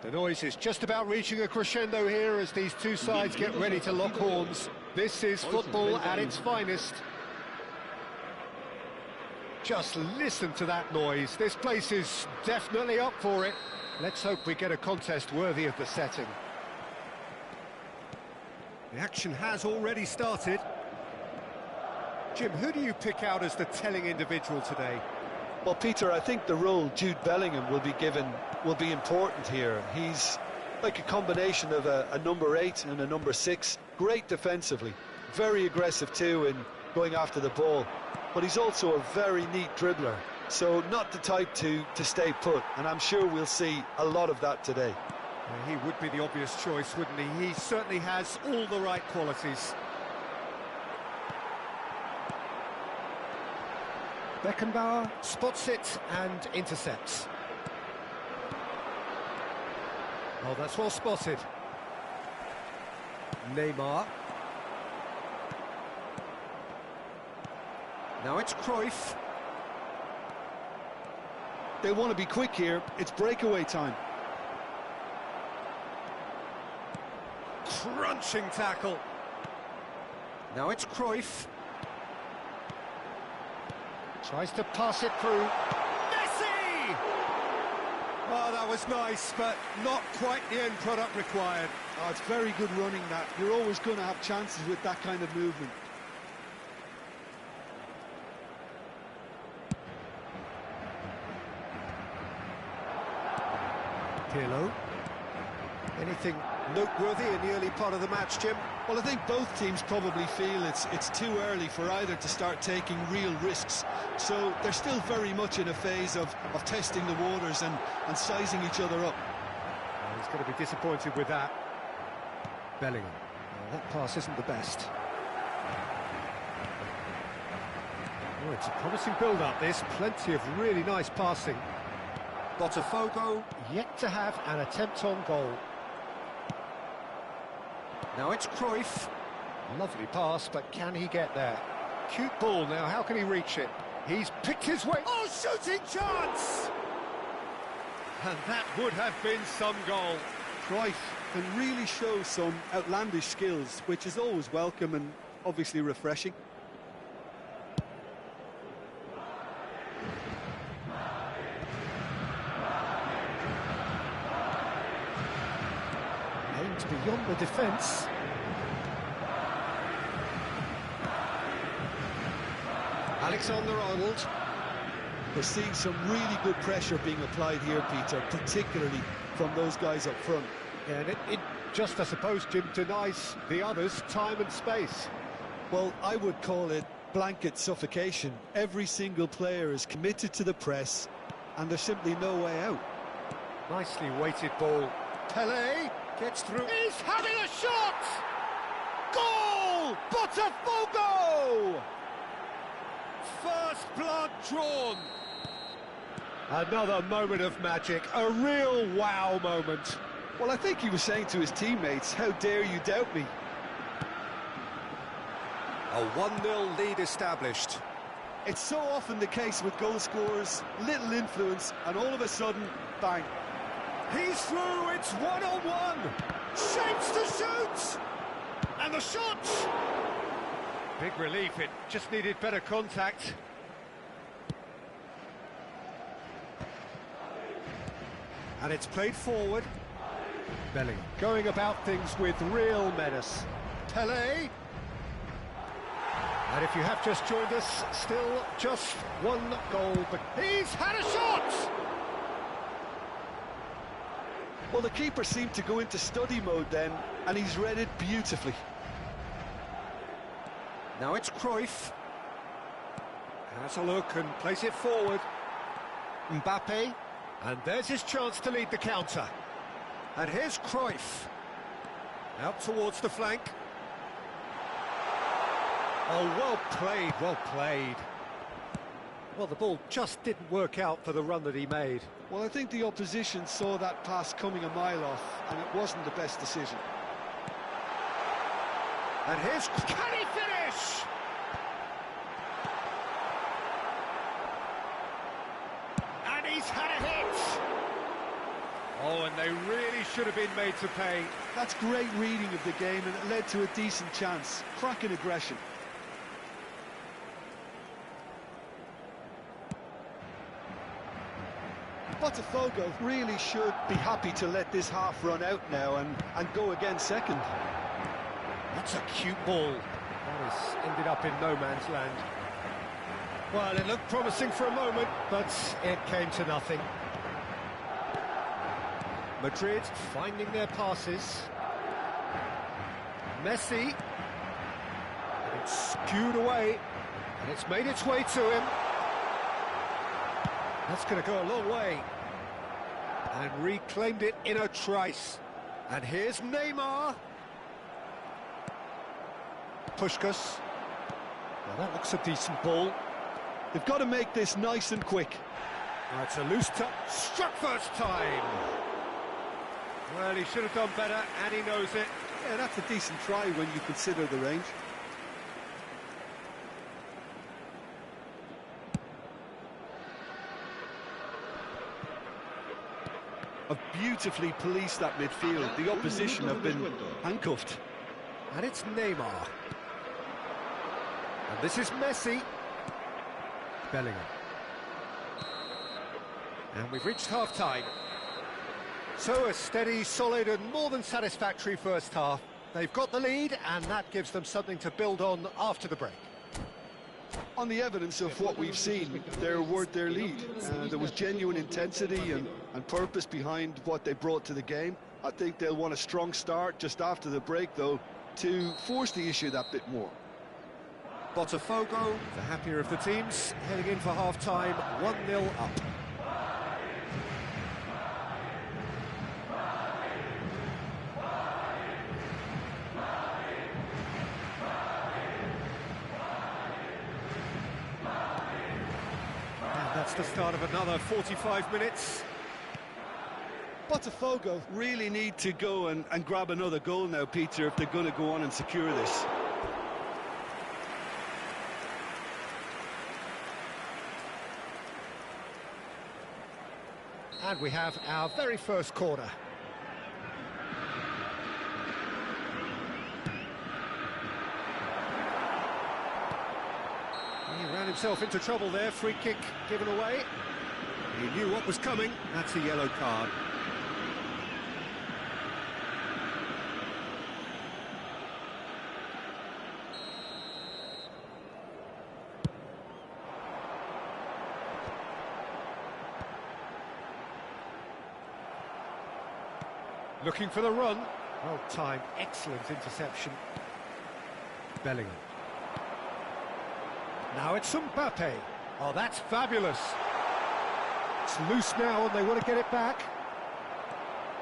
The noise is just about reaching a crescendo here as these two sides get ready to lock horns. This is football at its finest. Just listen to that noise. This place is definitely up for it. Let's hope we get a contest worthy of the setting. The action has already started. Jim, who do you pick out as the telling individual today? Well, Peter, I think the role Jude Bellingham will be given will be important here. He's like a combination of a number 8 and a number 6. Great defensively, very aggressive too in going after the ball. But he's also a very neat dribbler, so not the type to stay put, and I'm sure we'll see a lot of that today. He would be the obvious choice, wouldn't he? He certainly has all the right qualities. Beckenbauer spots it and intercepts. Oh, that's well spotted. Neymar. Now it's Cruyff. They want to be quick here. It's breakaway time. Crunching tackle. Now it's Cruyff. Tries to pass it through. Messi! Oh, that was nice, but not quite the end product required. Oh, it's very good running, that. You're always going to have chances with that kind of movement. Pirlo. Anything noteworthy in the early part of the match, Jim? Well, I think both teams probably feel it's too early for either to start taking real risks. So they're still very much in a phase of testing the waters and sizing each other up. Well, he's going to be disappointed with that. Bellingham. Well, that pass isn't the best. Oh, it's a promising build-up, this. Plenty of really nice passing. Botafogo yet to have an attempt on goal. Now it's Cruyff. Lovely pass, but can he get there? Cute ball now, how can he reach it? He's picked his way... Oh, shooting chance! And that would have been some goal. Cruyff can really show some outlandish skills, which is always welcome and obviously refreshing. Aimed beyond the defence. Alexander-Arnold. We're seeing some really good pressure being applied here, Peter, particularly from those guys up front. Yeah, and it just, I suppose, Jim, denies the others time and space. Well, I would call it blanket suffocation. Every single player is committed to the press, and there's simply no way out. Nicely weighted ball. Pelé gets through. He's having a shot! Goal! Botafogo! First blood drawn. Another moment of magic, a real wow moment. Well, I think he was saying to his teammates, how dare you doubt me? A 1-0 lead established. It's so often the case with goal scorers, little influence, and all of a sudden, bang. He's through, it's 1-on-1. Shapes to shoot. And the shot. Big relief, it just needed better contact. And it's played forward. Bellingham going about things with real menace. Pelé. And if you have just joined us, still just one goal, but he's had a shot! Well, the keeper seemed to go into study mode then, and he's read it beautifully. Now it's Cruyff. Has a look and plays it forward. Mbappe. And there's his chance to lead the counter. And here's Cruyff. Out towards the flank. Oh, well played, well played. Well, the ball just didn't work out for the run that he made. Well, I think the opposition saw that pass coming a mile off, and it wasn't the best decision. And here's... Can he finish? And he's had a hit! Oh, and they really should have been made to pay. That's great reading of the game, and it led to a decent chance. Cracking aggression. Botafogo really should be happy to let this half run out now and go again second. That's a cute ball. That has ended up in no man's land. Well, it looked promising for a moment, but it came to nothing. Madrid finding their passes. Messi. And it's skewed away, and it's made its way to him. That's going to go a long way. And reclaimed it in a trice. And here's Neymar. Puskas. Well, that looks a decent ball. They've got to make this nice and quick. It's a loose touch. Struck first time. Well, he should have done better, and he knows it. Yeah, that's a decent try when you consider the range. Have beautifully policed that midfield. The opposition have been handcuffed. And it's Neymar. And this is Messi. Bellingham. And we've reached half-time. So a steady, solid and more than satisfactory first half. They've got the lead, and that gives them something to build on after the break. On the evidence of what we've seen, they're worth their lead. There was genuine intensity and purpose behind what they brought to the game. I think they'll want a strong start just after the break, though, to force the issue that bit more. Botafogo, the happier of the teams, heading in for half-time, 1-0 up. That's the start of another 45 minutes. Botafogo really need to go and grab another goal now, Peter, if they're going to go on and secure this. And we have our very first corner. He ran himself into trouble there, free kick given away. He knew what was coming, that's a yellow card. Looking for the run. Well timed, excellent interception. Bellingham. Now it's Mbappe. Oh, that's fabulous. It's loose now and they want to get it back.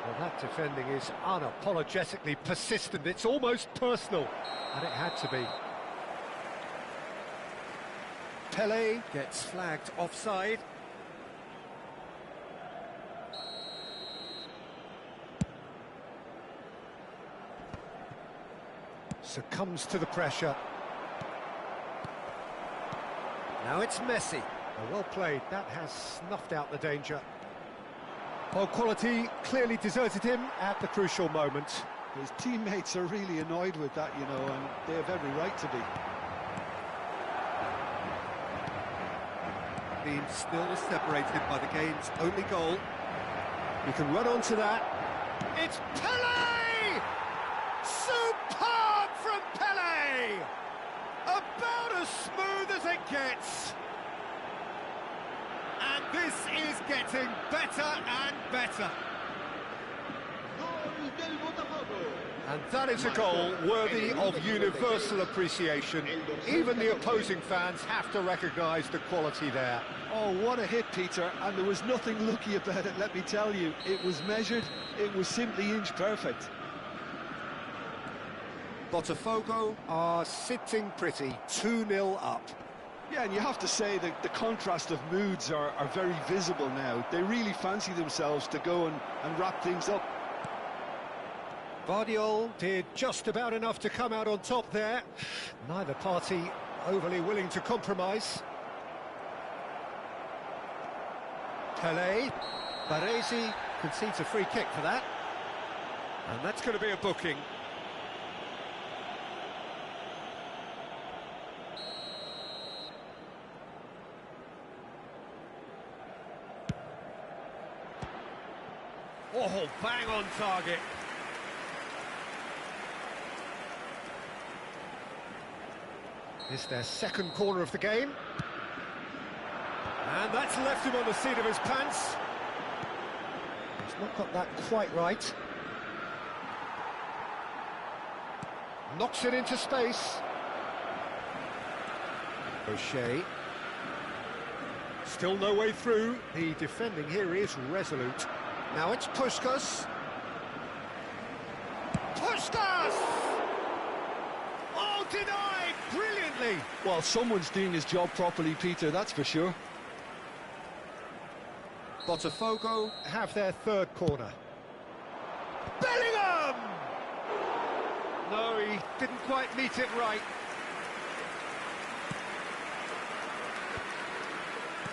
Well, that defending is unapologetically persistent. It's almost personal. And it had to be. Pelé gets flagged offside. Succumbs to the pressure. Now it's Messi. Oh, well played. That has snuffed out the danger. Well, quality clearly deserted him at the crucial moment. His teammates are really annoyed with that, you know, and they have every right to be. Being still separated by the game's only goal. You can run onto that. It's Pelé! Superb from Pelé! About as smooth as it gets. And this is getting better and better. And that is a goal worthy of universal appreciation. Even the opposing fans have to recognise the quality there. Oh, what a hit, Peter, and there was nothing lucky about it, let me tell you. It was measured, it was simply inch perfect. Botafogo are sitting pretty, 2-0 up. Yeah, and you have to say that the contrast of moods are very visible now. They really fancy themselves to go and wrap things up. Guardiola did just about enough to come out on top there. Neither party overly willing to compromise. Pelé, Baresi, Concedes a free kick for that. And that's going to be a booking. Oh, bang on target. It's their second corner of the game. And that's left him on the seat of his pants. He's not got that quite right. Knocks it into space. O'Shea. Still no way through. The defending here is resolute. Now it's Puskas. Puskas! Oh, denied! Brilliantly! Well, someone's doing his job properly, Peter, that's for sure. BOTAFOGO have their third corner. Bellingham! No, he didn't quite meet it right.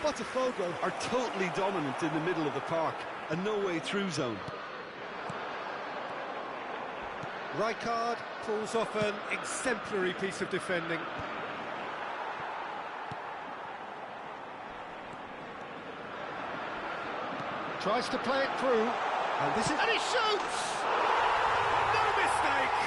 BOTAFOGO are totally dominant in the middle of the park, a no-way-through zone. Rijkaard pulls off an exemplary piece of defending. Tries to play it through. And he shoots! No mistake!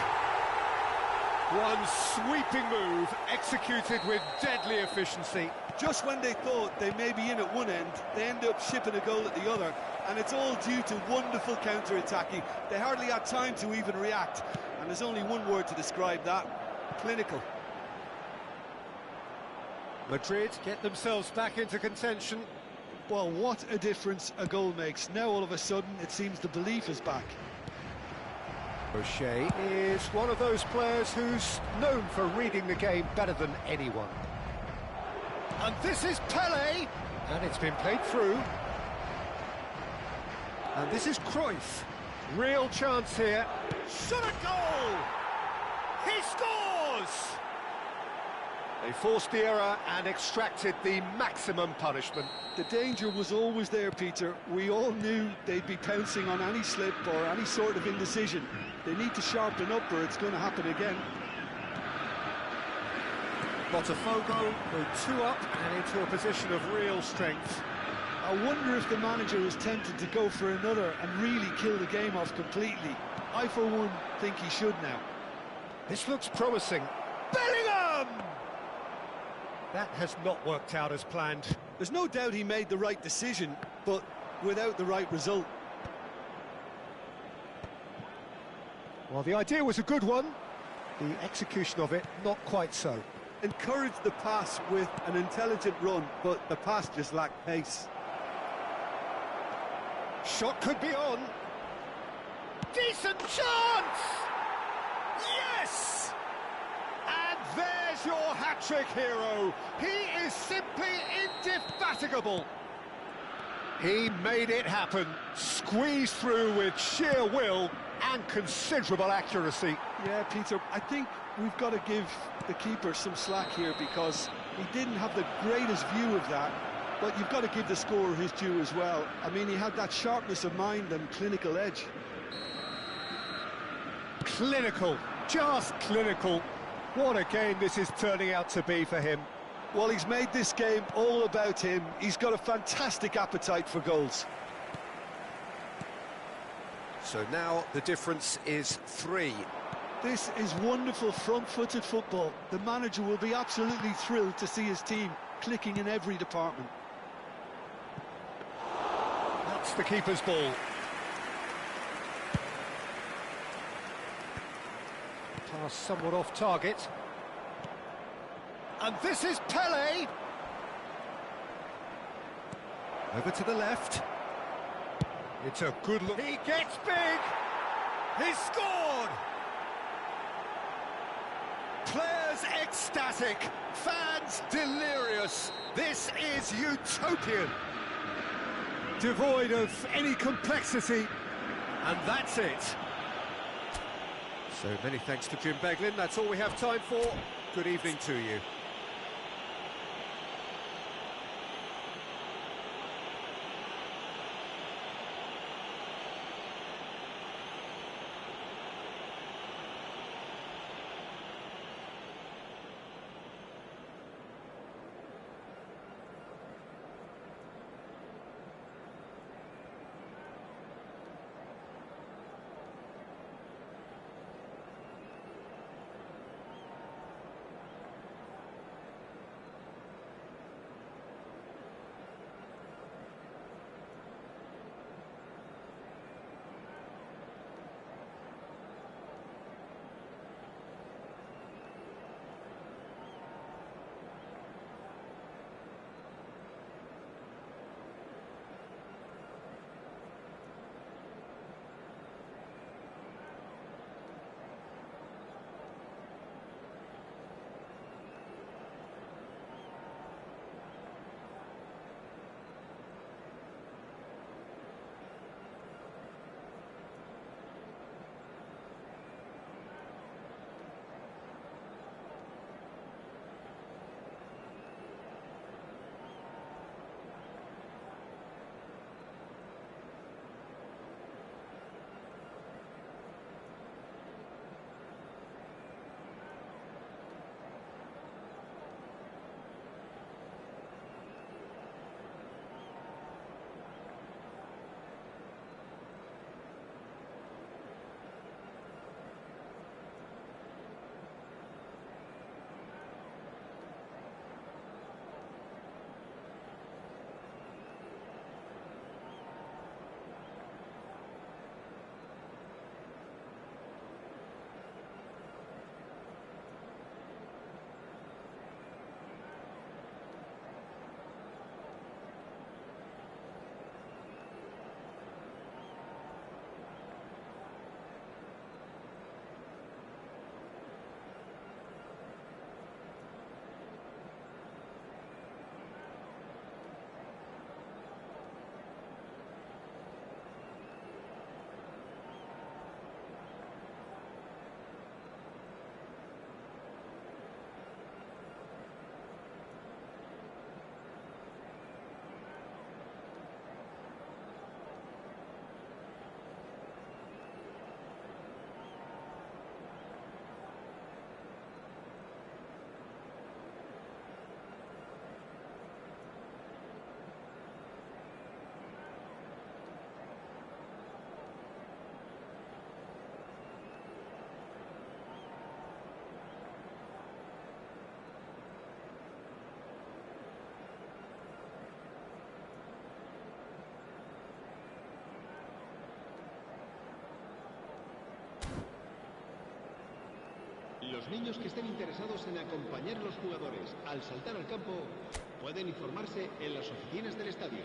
One sweeping move, executed with deadly efficiency. Just when they thought they may be in at one end, they end up shipping a goal at the other, and it's all due to wonderful counter-attacking. They hardly had time to even react, and there's only one word to describe that: clinical. Madrid get themselves back into contention. Well, what a difference a goal makes. Now all of a sudden it seems the belief is back. O'Shea is one of those players who's known for reading the game better than anyone. And this is Pelé, and it's been played through. And this is Cruyff. Real chance here. Shot a goal! He scores! They forced the error and extracted the maximum punishment. The danger was always there, Peter. We all knew they'd be pouncing on any slip or any sort of indecision. They need to sharpen up or it's going to happen again. BOTAFOGO go 2 up and into a position of real strength. I wonder if the manager is tempted to go for another and really kill the game off completely. I, for one, think he should now. This looks promising. Bellingham! That has not worked out as planned. There's no doubt he made the right decision, but without the right result. Well, the idea was a good one. The execution of it, not quite so. Encouraged the pass with an intelligent run, but the pass just lacked pace. Shot could be on. Decent chance! Yes! And there's your hat-trick hero. He is simply indefatigable. He made it happen. Squeezed through with sheer will and considerable accuracy. Yeah, Peter, I think we've got to give the keeper some slack here because he didn't have the greatest view of that, but you've got to give the scorer his due as well. I mean, he had that sharpness of mind and clinical edge. Clinical, just clinical. What a game this is turning out to be for him. Well, he's made this game all about him. He's got a fantastic appetite for goals. So now the difference is 3. This is wonderful front-footed football. The manager will be absolutely thrilled to see his team clicking in every department. That's the keeper's ball. Pass somewhat off target. And this is Pelé. Over to the left. It's a good look. He gets big. He scored. Players ecstatic. Fans delirious. This is utopian. Devoid of any complexity. And that's it. So many thanks to Jim Beglin. That's all we have time for. Good evening to you. Los niños que estén interesados en acompañar a los jugadores al saltar al campo pueden informarse en las oficinas del estadio.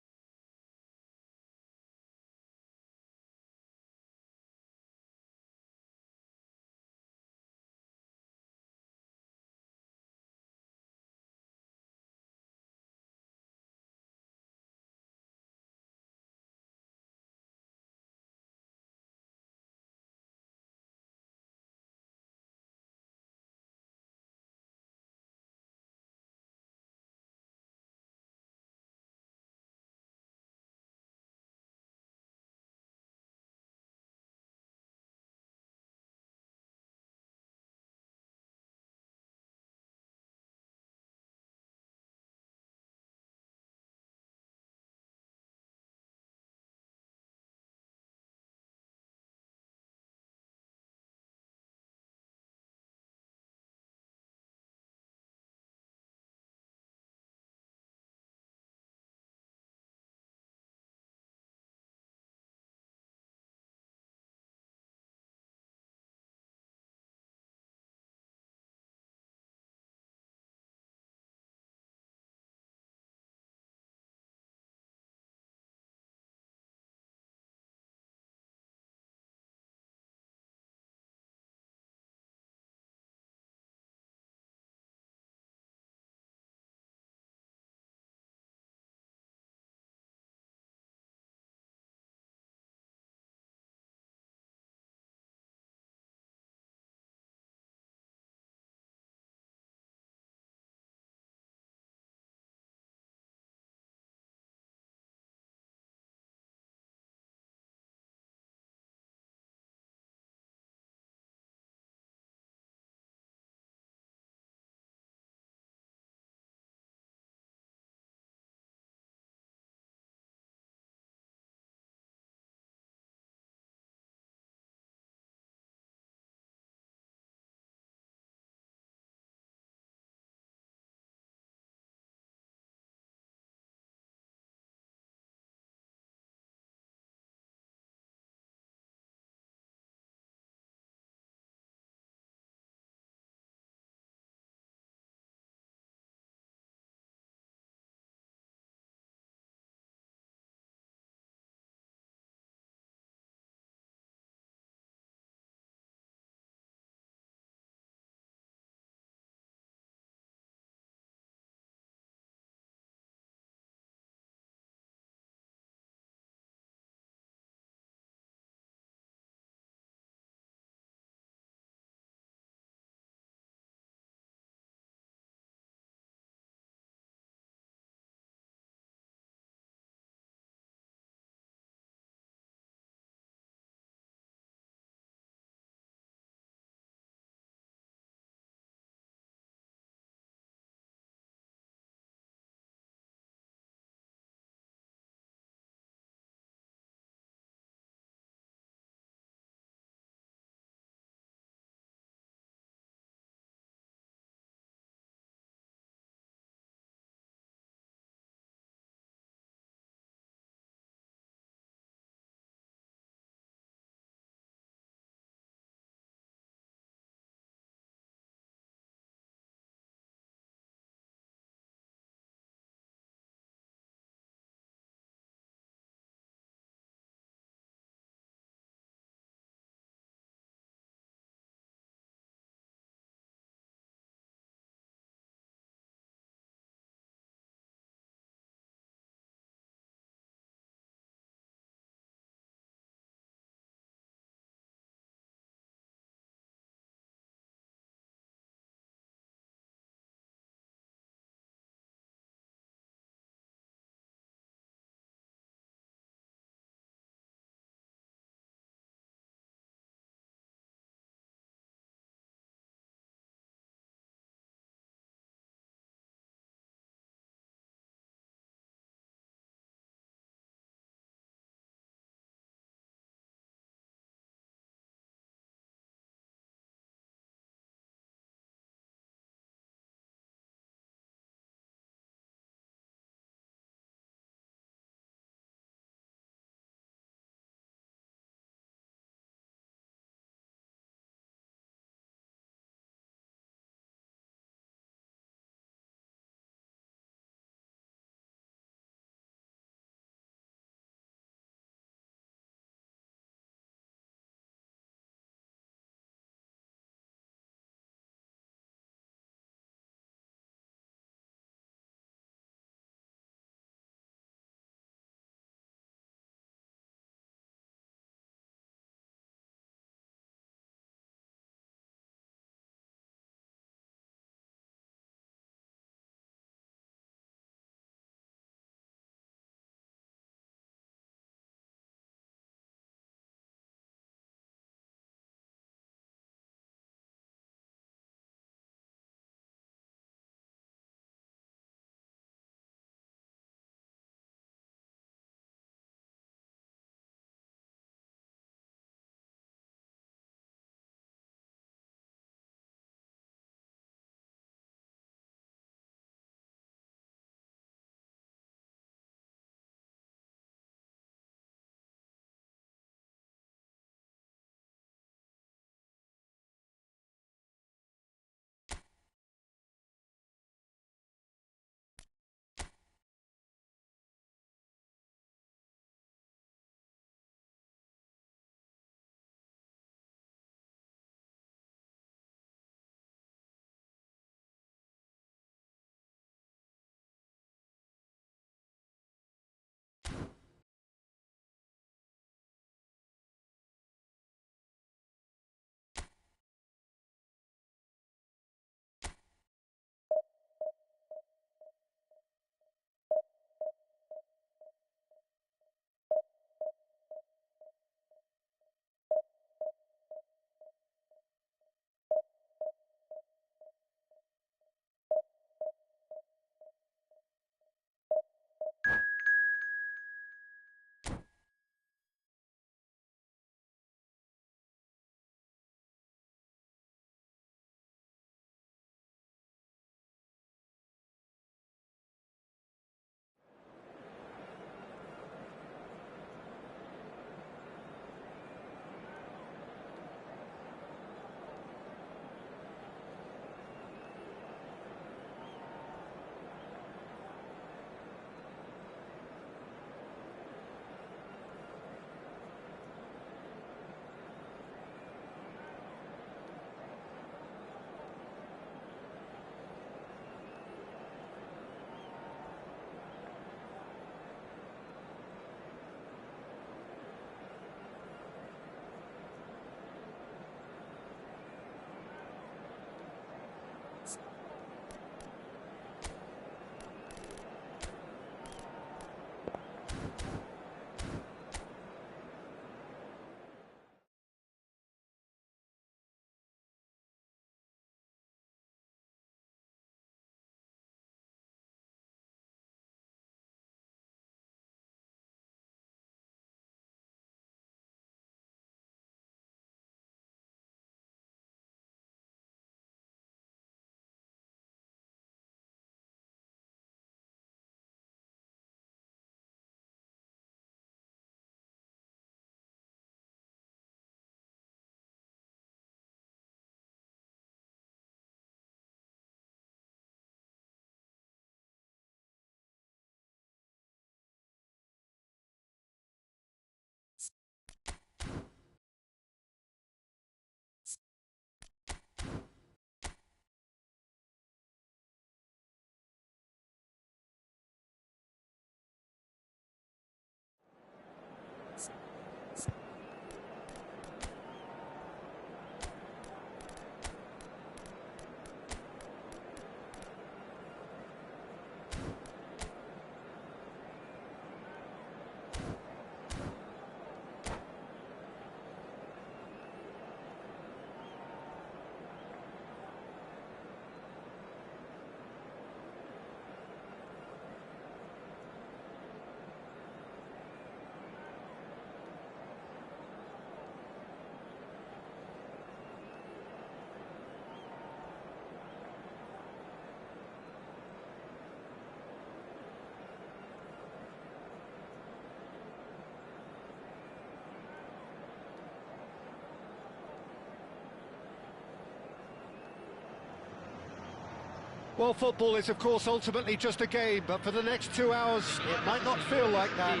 Well, football is, of course, ultimately just a game, but for the next 2 hours, it might not feel like that.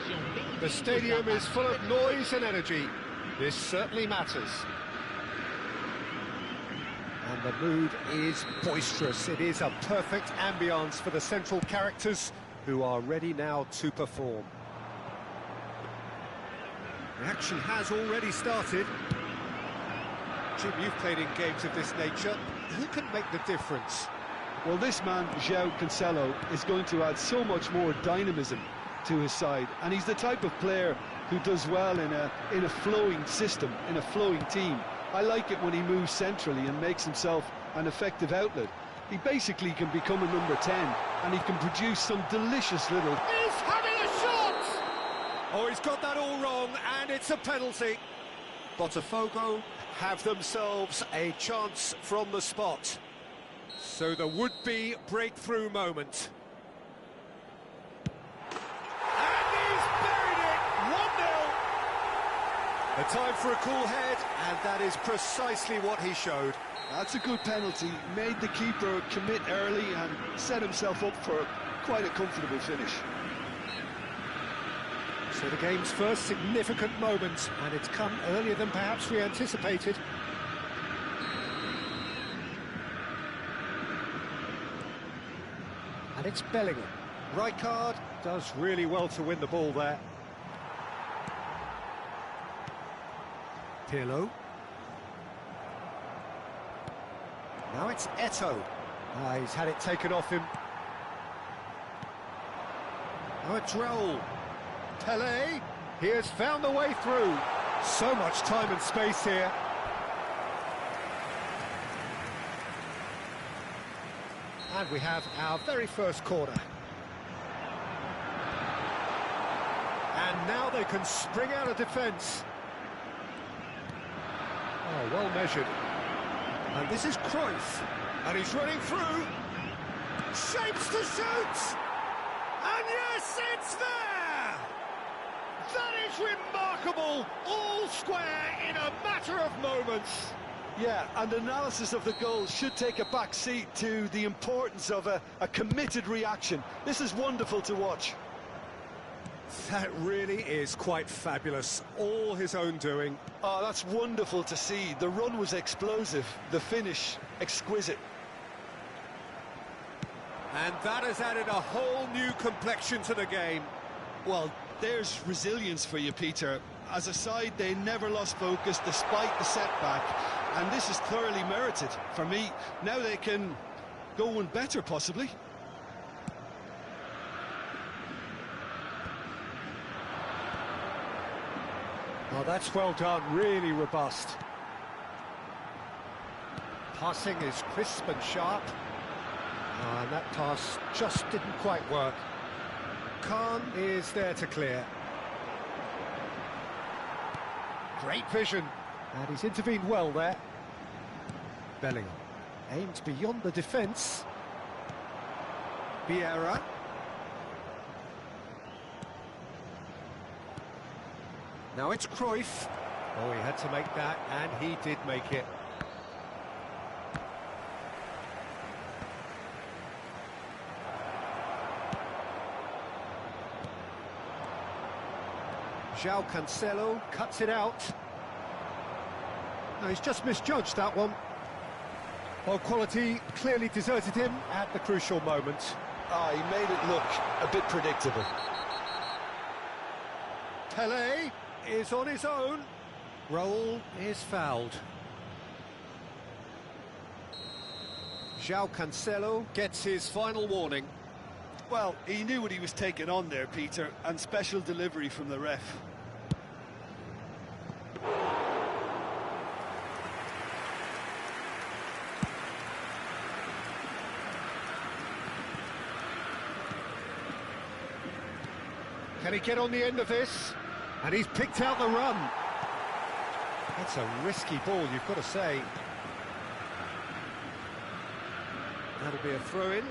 The stadium is full of noise and energy. This certainly matters. And the mood is boisterous. It is a perfect ambience for the central characters who are ready now to perform. The action has already started. Jim, you've played in games of this nature. Who can make the difference? Well, this man, João Cancelo, is going to add so much more dynamism to his side, and he's the type of player who does well in a flowing system, in a flowing team. I like it when he moves centrally and makes himself an effective outlet. He basically can become a number 10, and he can produce some delicious little... He's having a shot! Oh, he's got that all wrong, and it's a penalty. BOTAFOGO have themselves a chance from the spot. So the would-be breakthrough moment. And he's buried it! 1-0! The time for a cool head, and that is precisely what he showed. That's a good penalty. Made the keeper commit early and set himself up for quite a comfortable finish. So the game's first significant moment, and it's come earlier than perhaps we anticipated. And it's Bellingham. Rijkaard does really well to win the ball there. Pirlo. Now it's Eto'o. He's had it taken off him. Now it's Raul. Pelé. He has found the way through. So much time and space here. And we have our very first corner. And now they can spring out of defence. Oh, well measured. And this is Cruyff. And he's running through. Shapes to shoot! And yes, it's there! That is remarkable! All square in a matter of moments. Yeah, and analysis of the goal should take a back seat to the importance of a committed reaction. This is wonderful to watch. That really is quite fabulous. All his own doing. Oh, that's wonderful to see. The run was explosive, the finish exquisite. And that has added a whole new complexion to the game. Well, there's resilience for you, Peter. As a side, they never lost focus despite the setback, and this is thoroughly merited for me. Now they can go one better, possibly. Oh, that's well done, really robust. Passing is crisp and sharp. Oh, and that pass just didn't quite work. Khan is there to clear. Great vision, and he's intervened well there. Bellingham aimed beyond the defence. Vieira. Now it's Cruyff. Oh, he had to make that, and he did make it. João Cancelo cuts it out. No, he's just misjudged that one. Well, quality clearly deserted him at the crucial moment. Ah, he made it look a bit predictable. Pelé is on his own. Raul is fouled. João Cancelo gets his final warning. Well, he knew what he was taking on there, Peter, and special delivery from the ref. Can he get on the end of this? And he's picked out the run. That's a risky ball, you've got to say. That'll be a throw-in.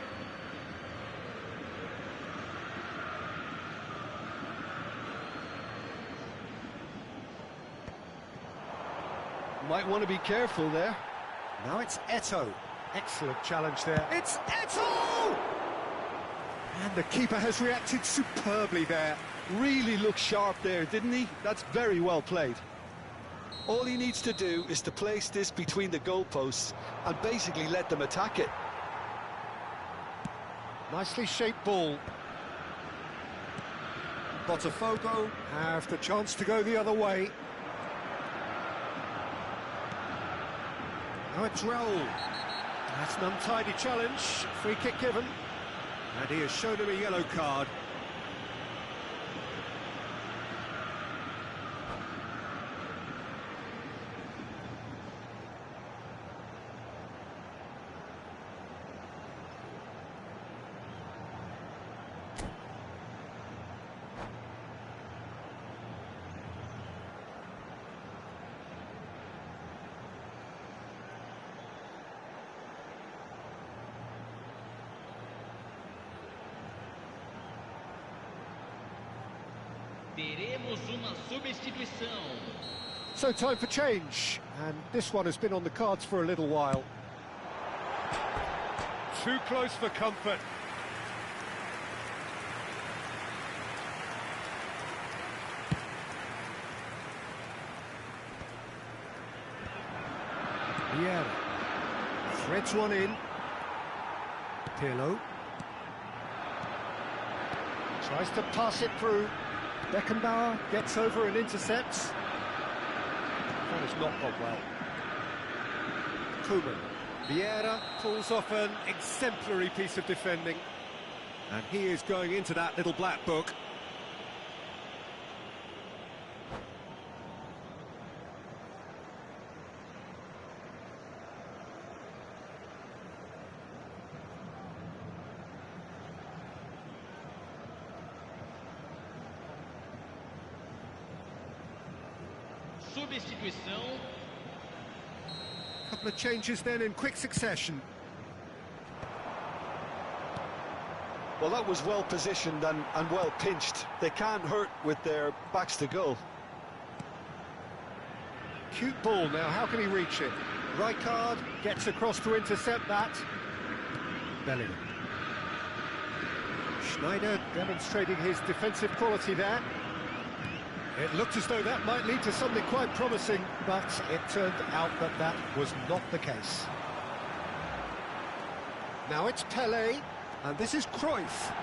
Might want to be careful there. Now it's Eto'o. Excellent challenge there. It's Eto'o! And the keeper has reacted superbly there. Really looked sharp there, didn't he? That's very well played. All he needs to do is to place this between the goalposts and basically let them attack it. Nicely shaped ball. Botafogo have the chance to go the other way. Now it's Raul. That's an untidy challenge. Free kick given. And he has shown him a yellow card. Teremos uma substituição. So time for change, and this one has been on the cards for a little while. Too close for comfort. Vieira threads one in. Pirlo tries to pass it through. Beckenbauer gets over and intercepts. That has not gone well. Koeman. Vieira pulls off an exemplary piece of defending. And he is going into that little black book. Substituição. Couple of changes then in quick succession. Well, that was well positioned and well pinched. They can't hurt with their backs to goal. Cute ball now, how can he reach it? Rijkaard gets across to intercept that. Bellingham. Schneider demonstrating his defensive quality there. It looked as though that might lead to something quite promising, but it turned out that that was not the case. Now it's Pelé, and this is Cruyff.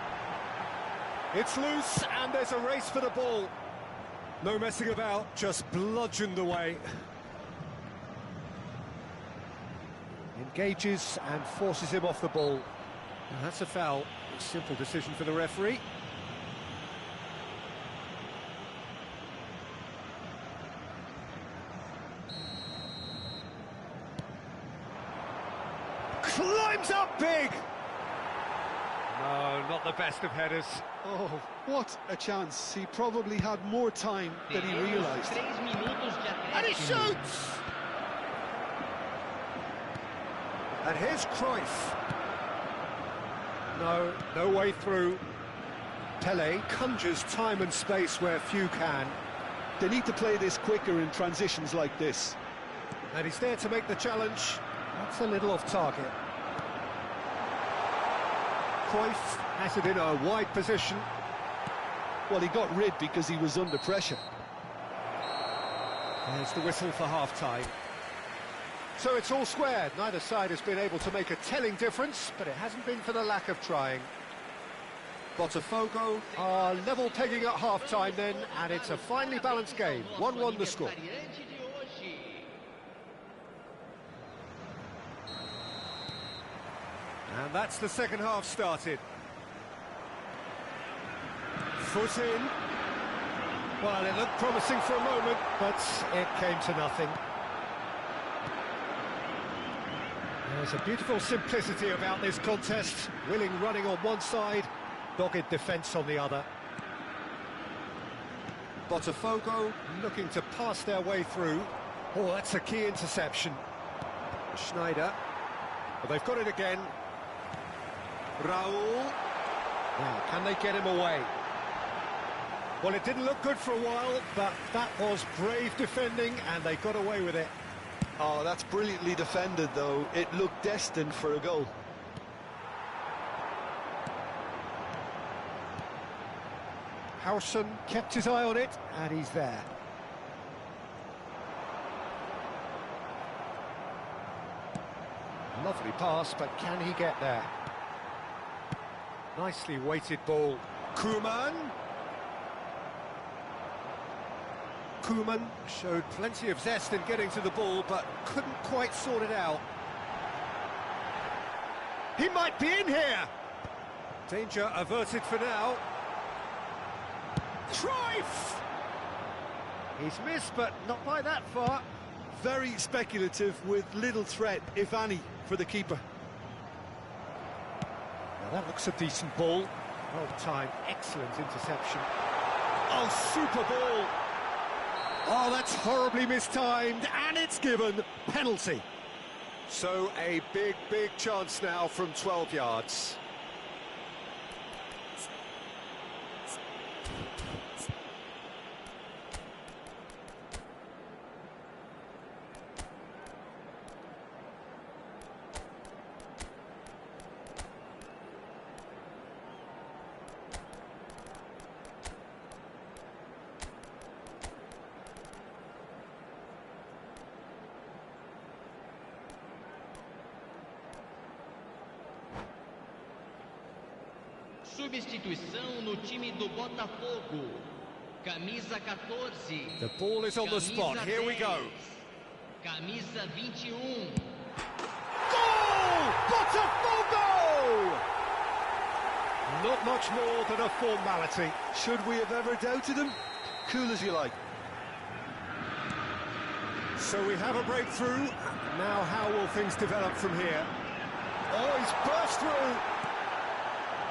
It's loose, and there's a race for the ball. No messing about, just bludgeoned away. Engages and forces him off the ball. And that's a foul. A simple decision for the referee. Climbs up big! No, not the best of headers. Oh, what a chance. He probably had more time than he realised. 3 minutos de acréscimo. And he shoots! And here's Cruyff. No way through. Pelé conjures time and space where few can. They need to play this quicker in transitions like this. And he's there to make the challenge. That's a little off target. Cruyff has it in a wide position. Well, he got rid because he was under pressure. There's the whistle for half-time. So it's all squared. Neither side has been able to make a telling difference, but it hasn't been for the lack of trying. Botafogo are level pegging at half-time then, and it's a finely balanced game. 1-1 the score. And that's the second half started. Foot in. Well, it looked promising for a moment, but it came to nothing. There's a beautiful simplicity about this contest. Willing running on one side, dogged defence on the other. Botafogo looking to pass their way through. Oh, that's a key interception. Schneider. But they've got it again. Raul. Now, can they get him away? Well, it didn't look good for a while, but that was brave defending, and they got away with it. Oh, that's brilliantly defended, though. It looked destined for a goal. Howson kept his eye on it, and he's there. Lovely pass, but can he get there? Nicely weighted ball. Koeman showed plenty of zest in getting to the ball, but couldn't quite sort it out. He might be in here! Danger averted for now. Cruyff! He's missed, but not by that far. Very speculative with little threat, if any, for the keeper. Now that looks a decent ball. Well timed, excellent interception. Oh, super ball! Oh, that's horribly mistimed, and it's given penalty. So a big chance now from 12 yards. Substituição no time do Botafogo. Camisa 14. The ball is on the spot. Here we go. Camisa 21. Goal! Botafogo! Not much more than a formality. Should we have ever doubted him? Cool as you like. So we have a breakthrough. Now how will things develop from here? Oh, he's burst through.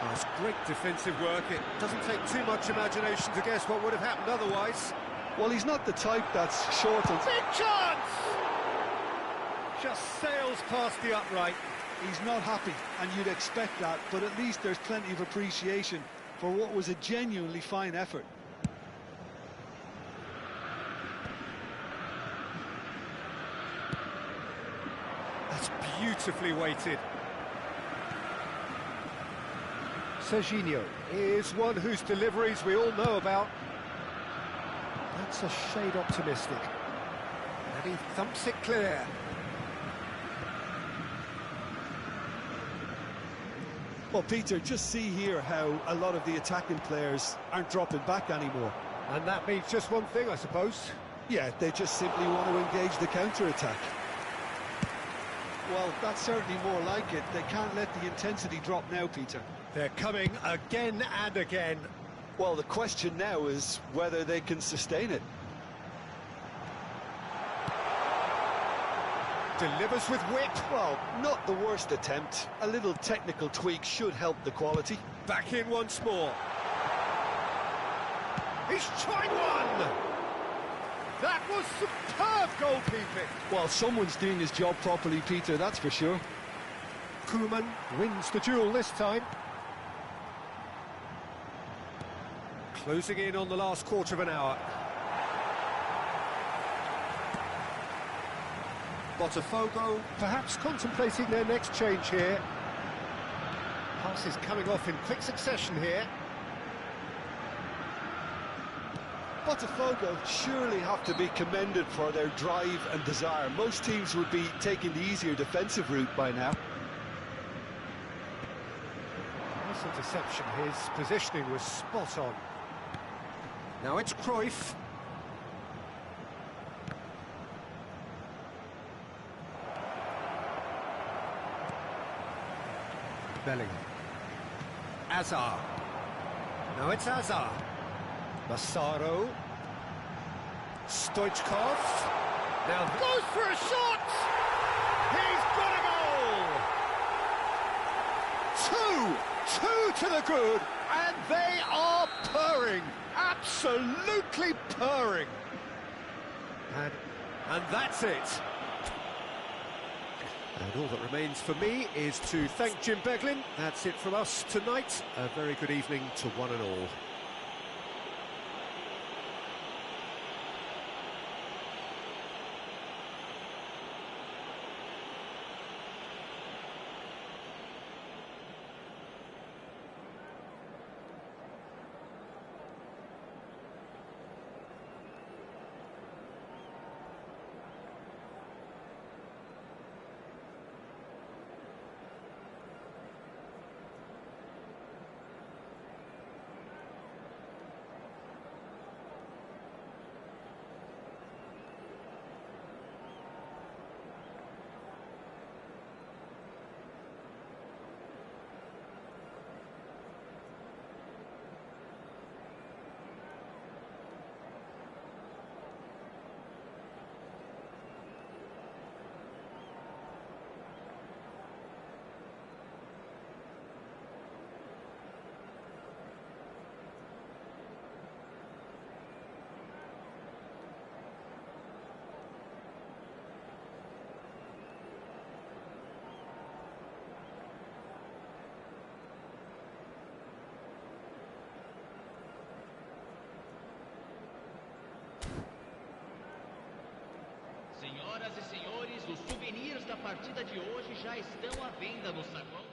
Oh, it's great defensive work. It doesn't take too much imagination to guess what would have happened otherwise. Well, he's not the type that's short and... Big chance! Just sails past the upright. He's not happy, and you'd expect that, but at least there's plenty of appreciation for what was a genuinely fine effort. That's beautifully weighted. Serginho is one whose deliveries we all know about. That's a shade optimistic. And he thumps it clear. Well, Peter, just see here how a lot of the attacking players aren't dropping back anymore. And that means just one thing, I suppose. Yeah, they just simply want to engage the counter-attack. Well, that's certainly more like it. They can't let the intensity drop now, Peter. They're coming again and again. Well, the question now is whether they can sustain it. Delivers with whip. Well, not the worst attempt. A little technical tweak should help the quality. Back in once more. He's tried one! That was superb goalkeeping. Well, someone's doing his job properly, Peter, that's for sure. Koeman wins the duel this time. Closing in on the last quarter of an hour. Botafogo perhaps contemplating their next change here. Passes coming off in quick succession here. Botafogo surely have to be commended for their drive and desire. Most teams would be taking the easier defensive route by now. Nice interception. His positioning was spot on. Now it's Cruyff. Bellingham. Azar. Now it's Azar. Massaro. Stoichkov. Now goes for a shot! He's got a goal! Two to the good, and they are purring. Absolutely purring. And that's it. And all that remains for me is to thank Jim Beglin. That's it from us tonight. A very good evening to one and all. Os souvenirs da partida de hoje já estão à venda no saguão.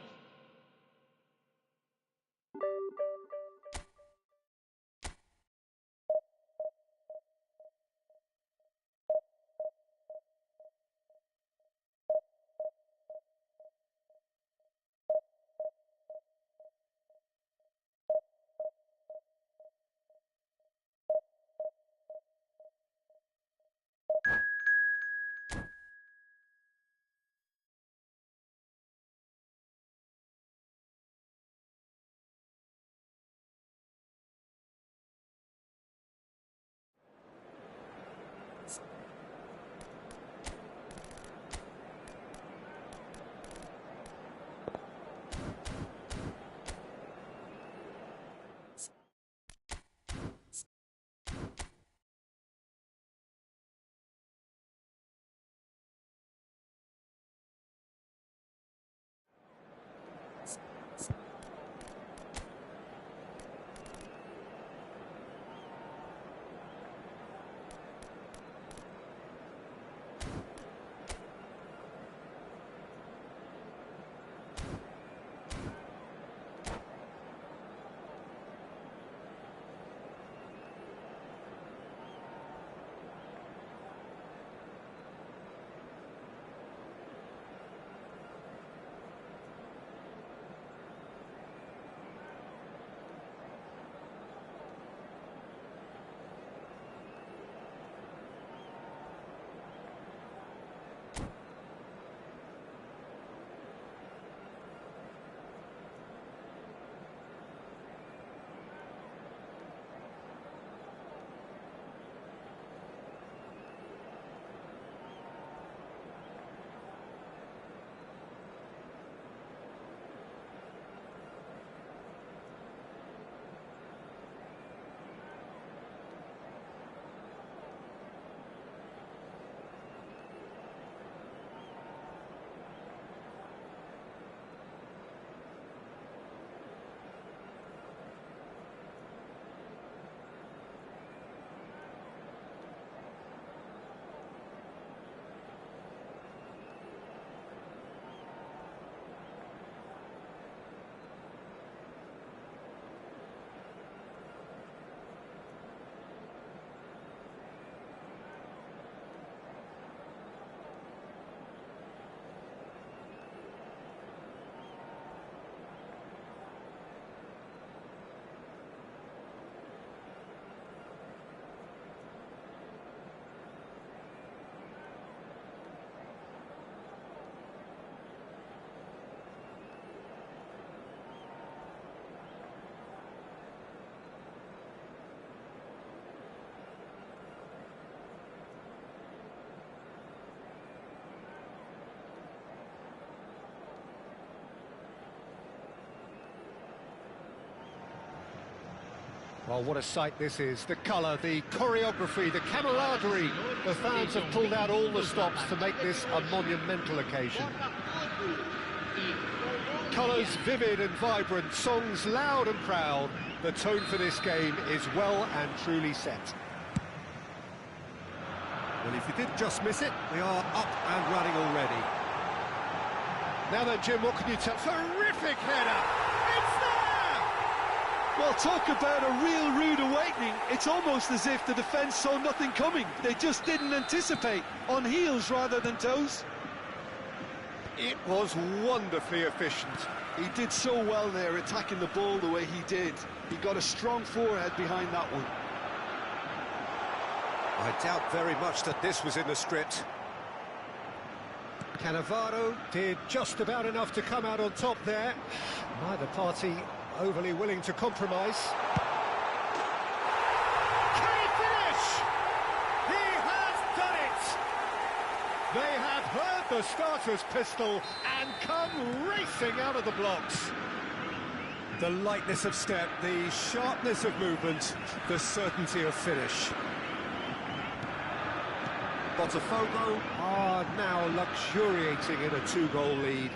Well, what a sight this is. The colour, the choreography, the camaraderie. The fans have pulled out all the stops to make this a monumental occasion. Colours vivid and vibrant, songs loud and proud. The tone for this game is well and truly set. Well, if you did just miss it, we are up and running already. Now then, Jim, what can you tell? Terrific header! It's there! Well, talk about a real rude awakening. It's almost as if the defence saw nothing coming. They just didn't anticipate, on heels rather than toes. It was wonderfully efficient. He did so well there, attacking the ball the way he did. He got a strong forehead behind that one. I doubt very much that this was in the script. Cannavaro did just about enough to come out on top there. Neither party overly willing to compromise. Can he finish? He has done it! They have heard the starter's pistol and come racing out of the blocks. The lightness of step, the sharpness of movement, the certainty of finish. BOTAFOGO are now luxuriating in a 2-goal lead.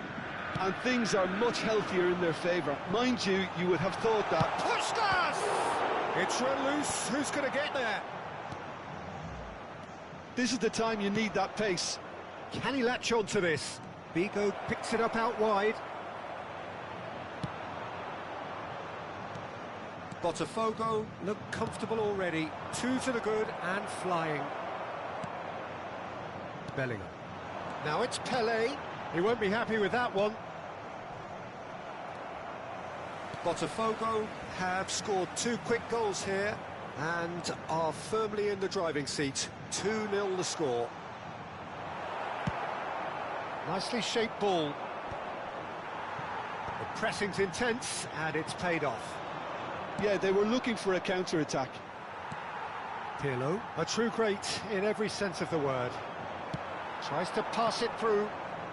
And things are much healthier in their favour. Mind you, you would have thought that. Puskas! It's run loose. Who's going to get there? This is the time you need that pace. Can he latch on to this? Vigo picks it up out wide. Botafogo look comfortable already. 2 to the good and flying. Bellingham. Now it's Pelé. He won't be happy with that one. Botafogo have scored 2 quick goals here and are firmly in the driving seat. 2-0 the score. Nicely shaped ball. The pressing's intense and it's paid off. Yeah, they were looking for a counter-attack. Pirlo, a true great in every sense of the word. Tries to pass it through.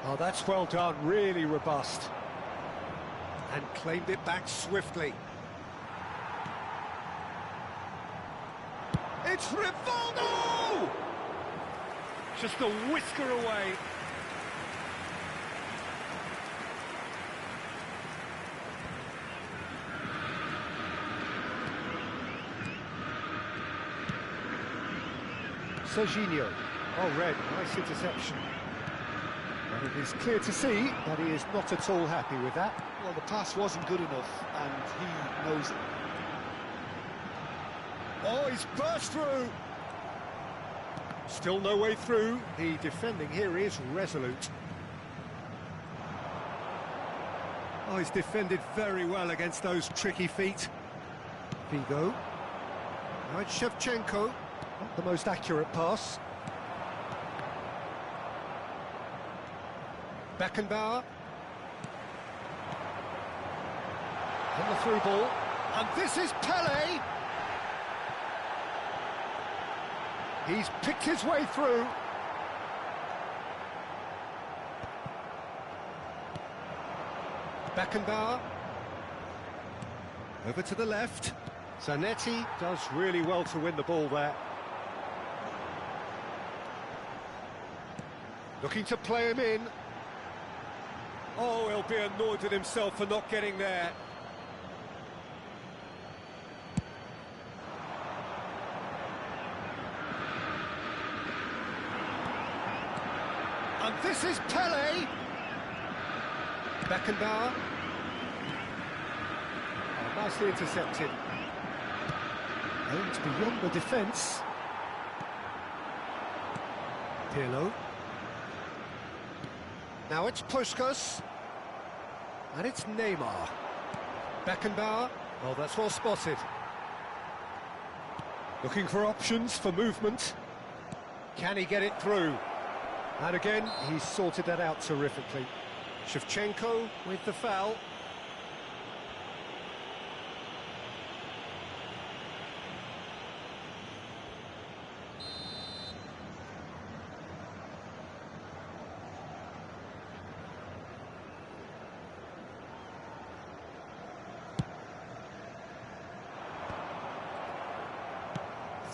Oh, that's well done, really robust. And claimed it back swiftly. It's Rivaldo! Just a whisker away. Serginho. Oh, red, nice interception. But it is clear to see that he is not at all happy with that. Well, the pass wasn't good enough, and he knows it. Oh, he's burst through! Still no way through. The defending here is resolute. Oh, he's defended very well against those tricky feet. Vigo. Now it's Shevchenko. Not the most accurate pass. Beckenbauer. On the through ball. And this is Pelé! He's picked his way through. Beckenbauer. Over to the left. Zanetti does really well to win the ball there. Looking to play him in. Oh, he'll be annoyed with himself for not getting there. And this is Pelé. Beckenbauer. Oh, nicely intercepted. Aimed beyond the defence. Pirlo. Now it's Puskas. And it's Neymar. Beckenbauer. Oh, that's well spotted. Looking for options for movement. Can he get it through? And again, he's sorted that out terrifically. Shevchenko with the foul.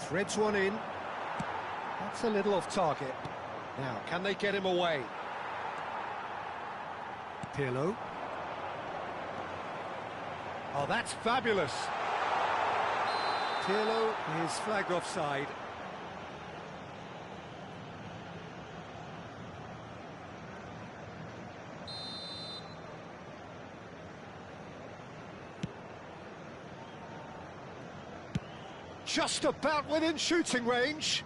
Threads one in. That's a little off target. Now, can they get him away? Pirlo. Oh, that's fabulous. Pirlo is flagged offside. Just about within shooting range.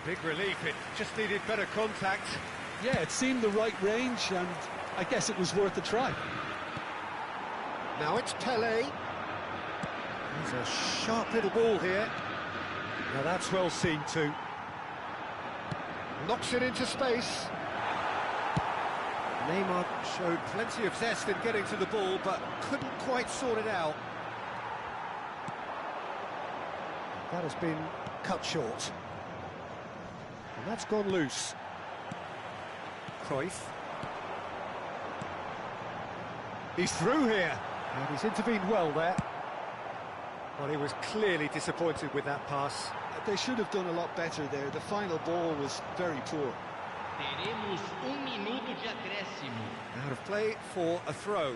A big relief, it just needed better contact. Yeah, it seemed the right range, and I guess it was worth a try. Now it's Pelé. There's a sharp little ball here. Now that's well seen too. Knocks it into space. Neymar showed plenty of zest in getting to the ball, but couldn't quite sort it out. That has been cut short. And that's gone loose. Cruyff. He's through here. And he's intervened well there. Well, he was clearly disappointed with that pass. They should have done a lot better there. The final ball was very poor. Teremos minuto de acréscimo. Out of play for a throw.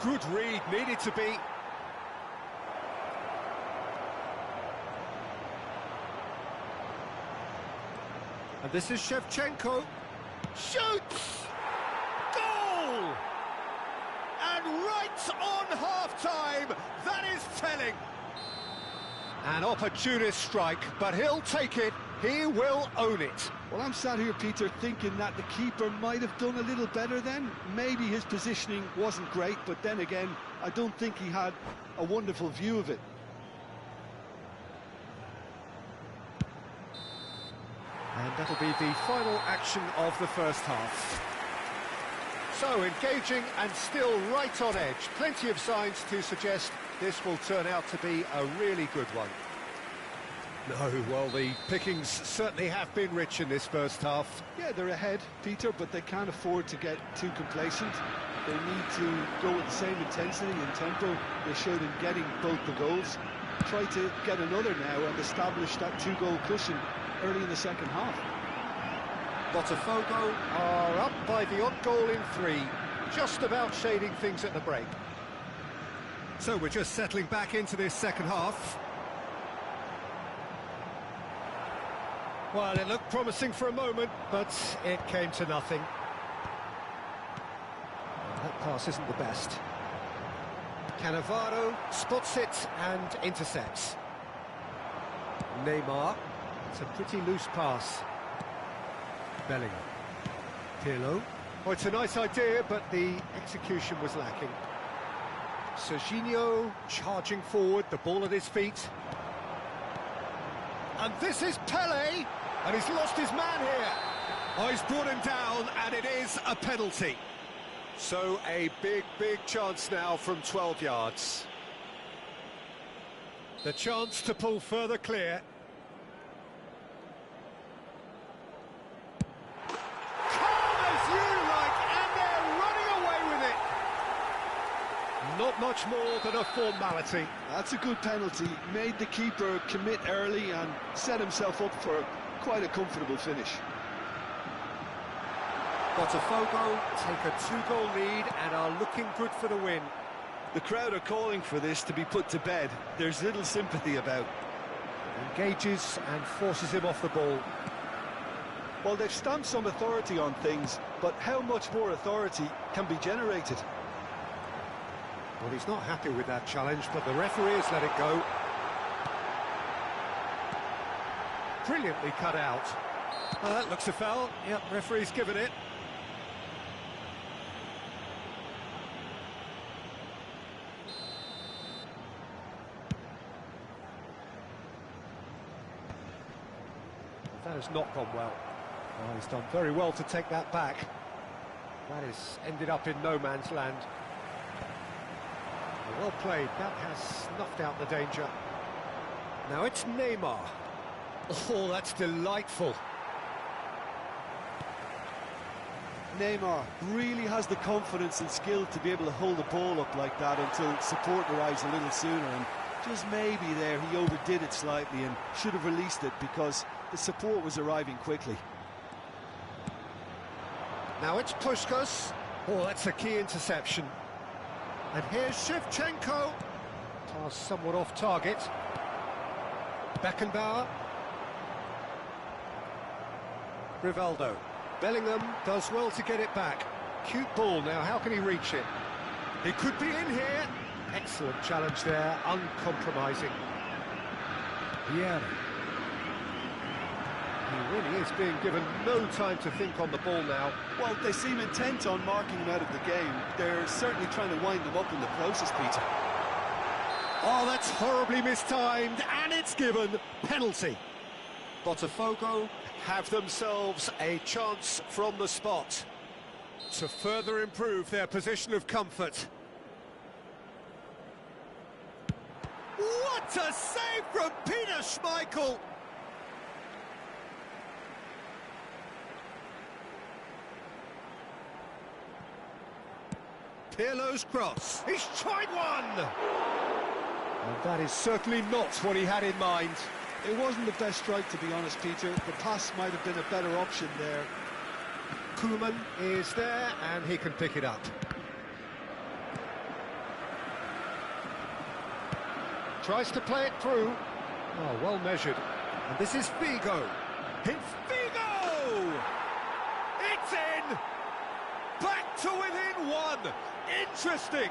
good read, needed to be. And this is Shevchenko. Shoots! Goal! And right on half-time, that is telling. An opportunist strike, but he'll take it. He will own it. Well, I'm sat here, Peter, thinking that the keeper might have done a little better then. Maybe his positioning wasn't great, but then again, I don't think he had a wonderful view of it. And that'll be the final action of the first half. So, engaging and still right on edge. Plenty of signs to suggest this will turn out to be a really good one. No, well, the pickings certainly have been rich in this first half. Yeah, they're ahead, Peter, but they can't afford to get too complacent. They need to go with the same intensity and tempo they showed in getting both the goals. Try to get another now and establish that two-goal cushion early in the second half. BOTAFOGO are up by the odd goal in 3, just about shading things at the break. So we're just settling back into this second half. Well, it looked promising for a moment, but it came to nothing. Well, that pass isn't the best. Cannavaro spots it and intercepts. Neymar. It's a pretty loose pass. Bellingham. Pirlo. Oh, it's a nice idea, but the execution was lacking. Serginho charging forward, the ball at his feet. And this is Pelé, and he's lost his man here. Oh, he's brought him down, and it is a penalty. So a big chance now from 12 yards. The chance to pull further clear. Not much more than a formality. That's a good penalty. Made the keeper commit early and set himself up for quite a comfortable finish. BOTAFOGO take a 2-goal lead and are looking good for the win. The crowd are calling for this to be put to bed. There's little sympathy about. Engages and forces him off the ball. Well, they've stamped some authority on things, but how much more authority can be generated? Well, he's not happy with that challenge, but the referee has let it go. Brilliantly cut out. Well, that looks a foul. Yep, referee's given it. That has not gone well. Oh, he's done very well to take that back. That has ended up in no man's land. Well played, that has snuffed out the danger. Now it's Neymar. Oh, that's delightful. Neymar really has the confidence and skill to be able to hold the ball up like that until support arrives a little sooner, and just maybe there he overdid it slightly and should have released it because the support was arriving quickly. Now it's Puskas. Oh, that's a key interception. And here's Shevchenko. Pass somewhat off target. Beckenbauer. Rivaldo. Bellingham does well to get it back. Cute ball now, how can he reach it? He could be in here. Excellent challenge there, uncompromising. Vieira. He really is being given no time to think on the ball now. Well, they seem intent on marking him out of the game. They're certainly trying to wind him up in the process, Peter. Oh, that's horribly mistimed, and it's given penalty. BOTAFOGO have themselves a chance from the spot to further improve their position of comfort. What a save from Peter Schmeichel! Pirlo's cross. He's tried one! And that is certainly not what he had in mind. It wasn't the best strike, to be honest, Peter. The pass might have been a better option there. Koeman is there, and he can pick it up. Tries to play it through. Oh, well measured. And this is Figo. It's Figo! It's in! Back to within one! Interesting!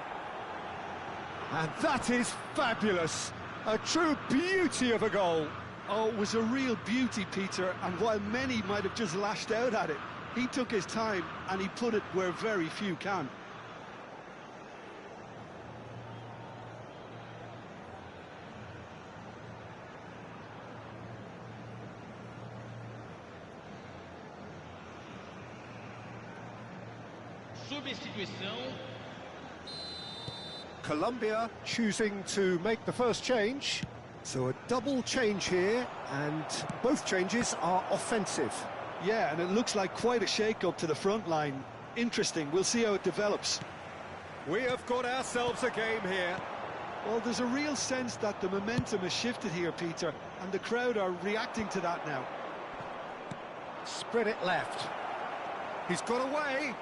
And that is fabulous. A true beauty of a goal. Oh, it was a real beauty, Peter, and while many might have just lashed out at it, he took his time and he put it where very few can. Substituição. Colombia choosing to make the first change. So a double change here, and both changes are offensive. Yeah, and it looks like quite a shake-up to the front line. Interesting, we'll see how it develops. We have got ourselves a game here. Well, there's a real sense that the momentum has shifted here, Peter, and the crowd are reacting to that now. Spread it left. He's got away.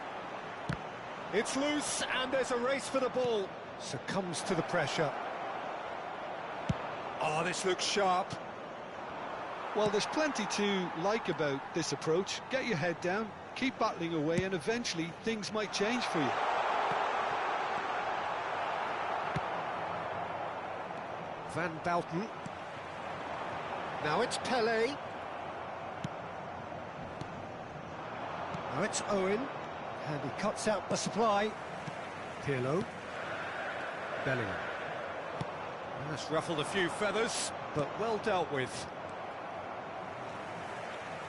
It's loose, and there's a race for the ball. Succumbs to the pressure. Oh, this looks sharp. Well, there's plenty to like about this approach. Get your head down, keep battling away, and eventually things might change for you. Van Bouten. Now it's Pelé. Now it's Owen. And he cuts out the supply. Pirlo. Bellingham. That's ruffled a few feathers, but well dealt with.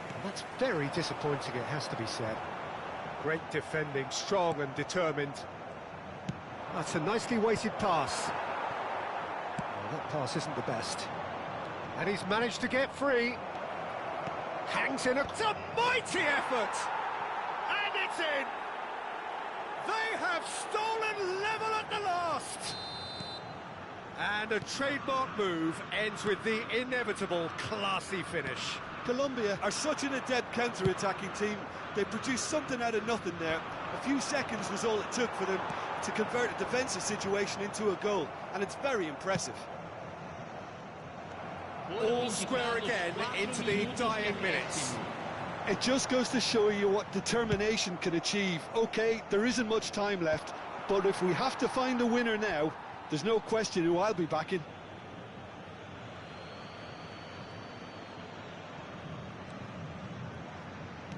And that's very disappointing, it has to be said. Great defending, strong and determined. That's a nicely weighted pass. Oh, that pass isn't the best. And he's managed to get free. Hangs in it's a mighty effort! And it's in! They have stolen level at the last! And a trademark move ends with the inevitable classy finish. Colombia are such an adept counter-attacking team. They produced something out of nothing there. A few seconds was all it took for them to convert a defensive situation into a goal, and it's very impressive. All square again into the dying minutes. It just goes to show you what determination can achieve. OK, there isn't much time left, but if we have to find a winner now, there's no question who I'll be backing.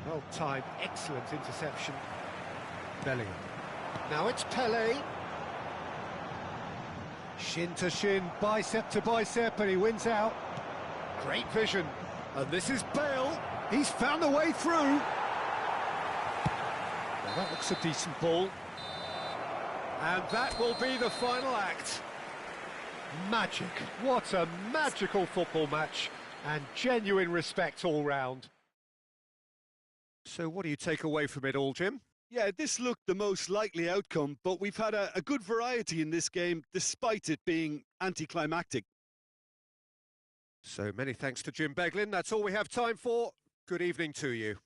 Well timed, excellent interception. Bellingham. Now it's Pelé. Shin to shin, bicep to bicep, and he wins out. Great vision. And this is Bale. He's found a way through. Well, that looks a decent ball. And that will be the final act. Magic. What a magical football match. And genuine respect all round. So what do you take away from it all, Jim? Yeah, this looked the most likely outcome, but we've had a good variety in this game, despite it being anticlimactic. So many thanks to Jim Beglin. That's all we have time for. Good evening to you.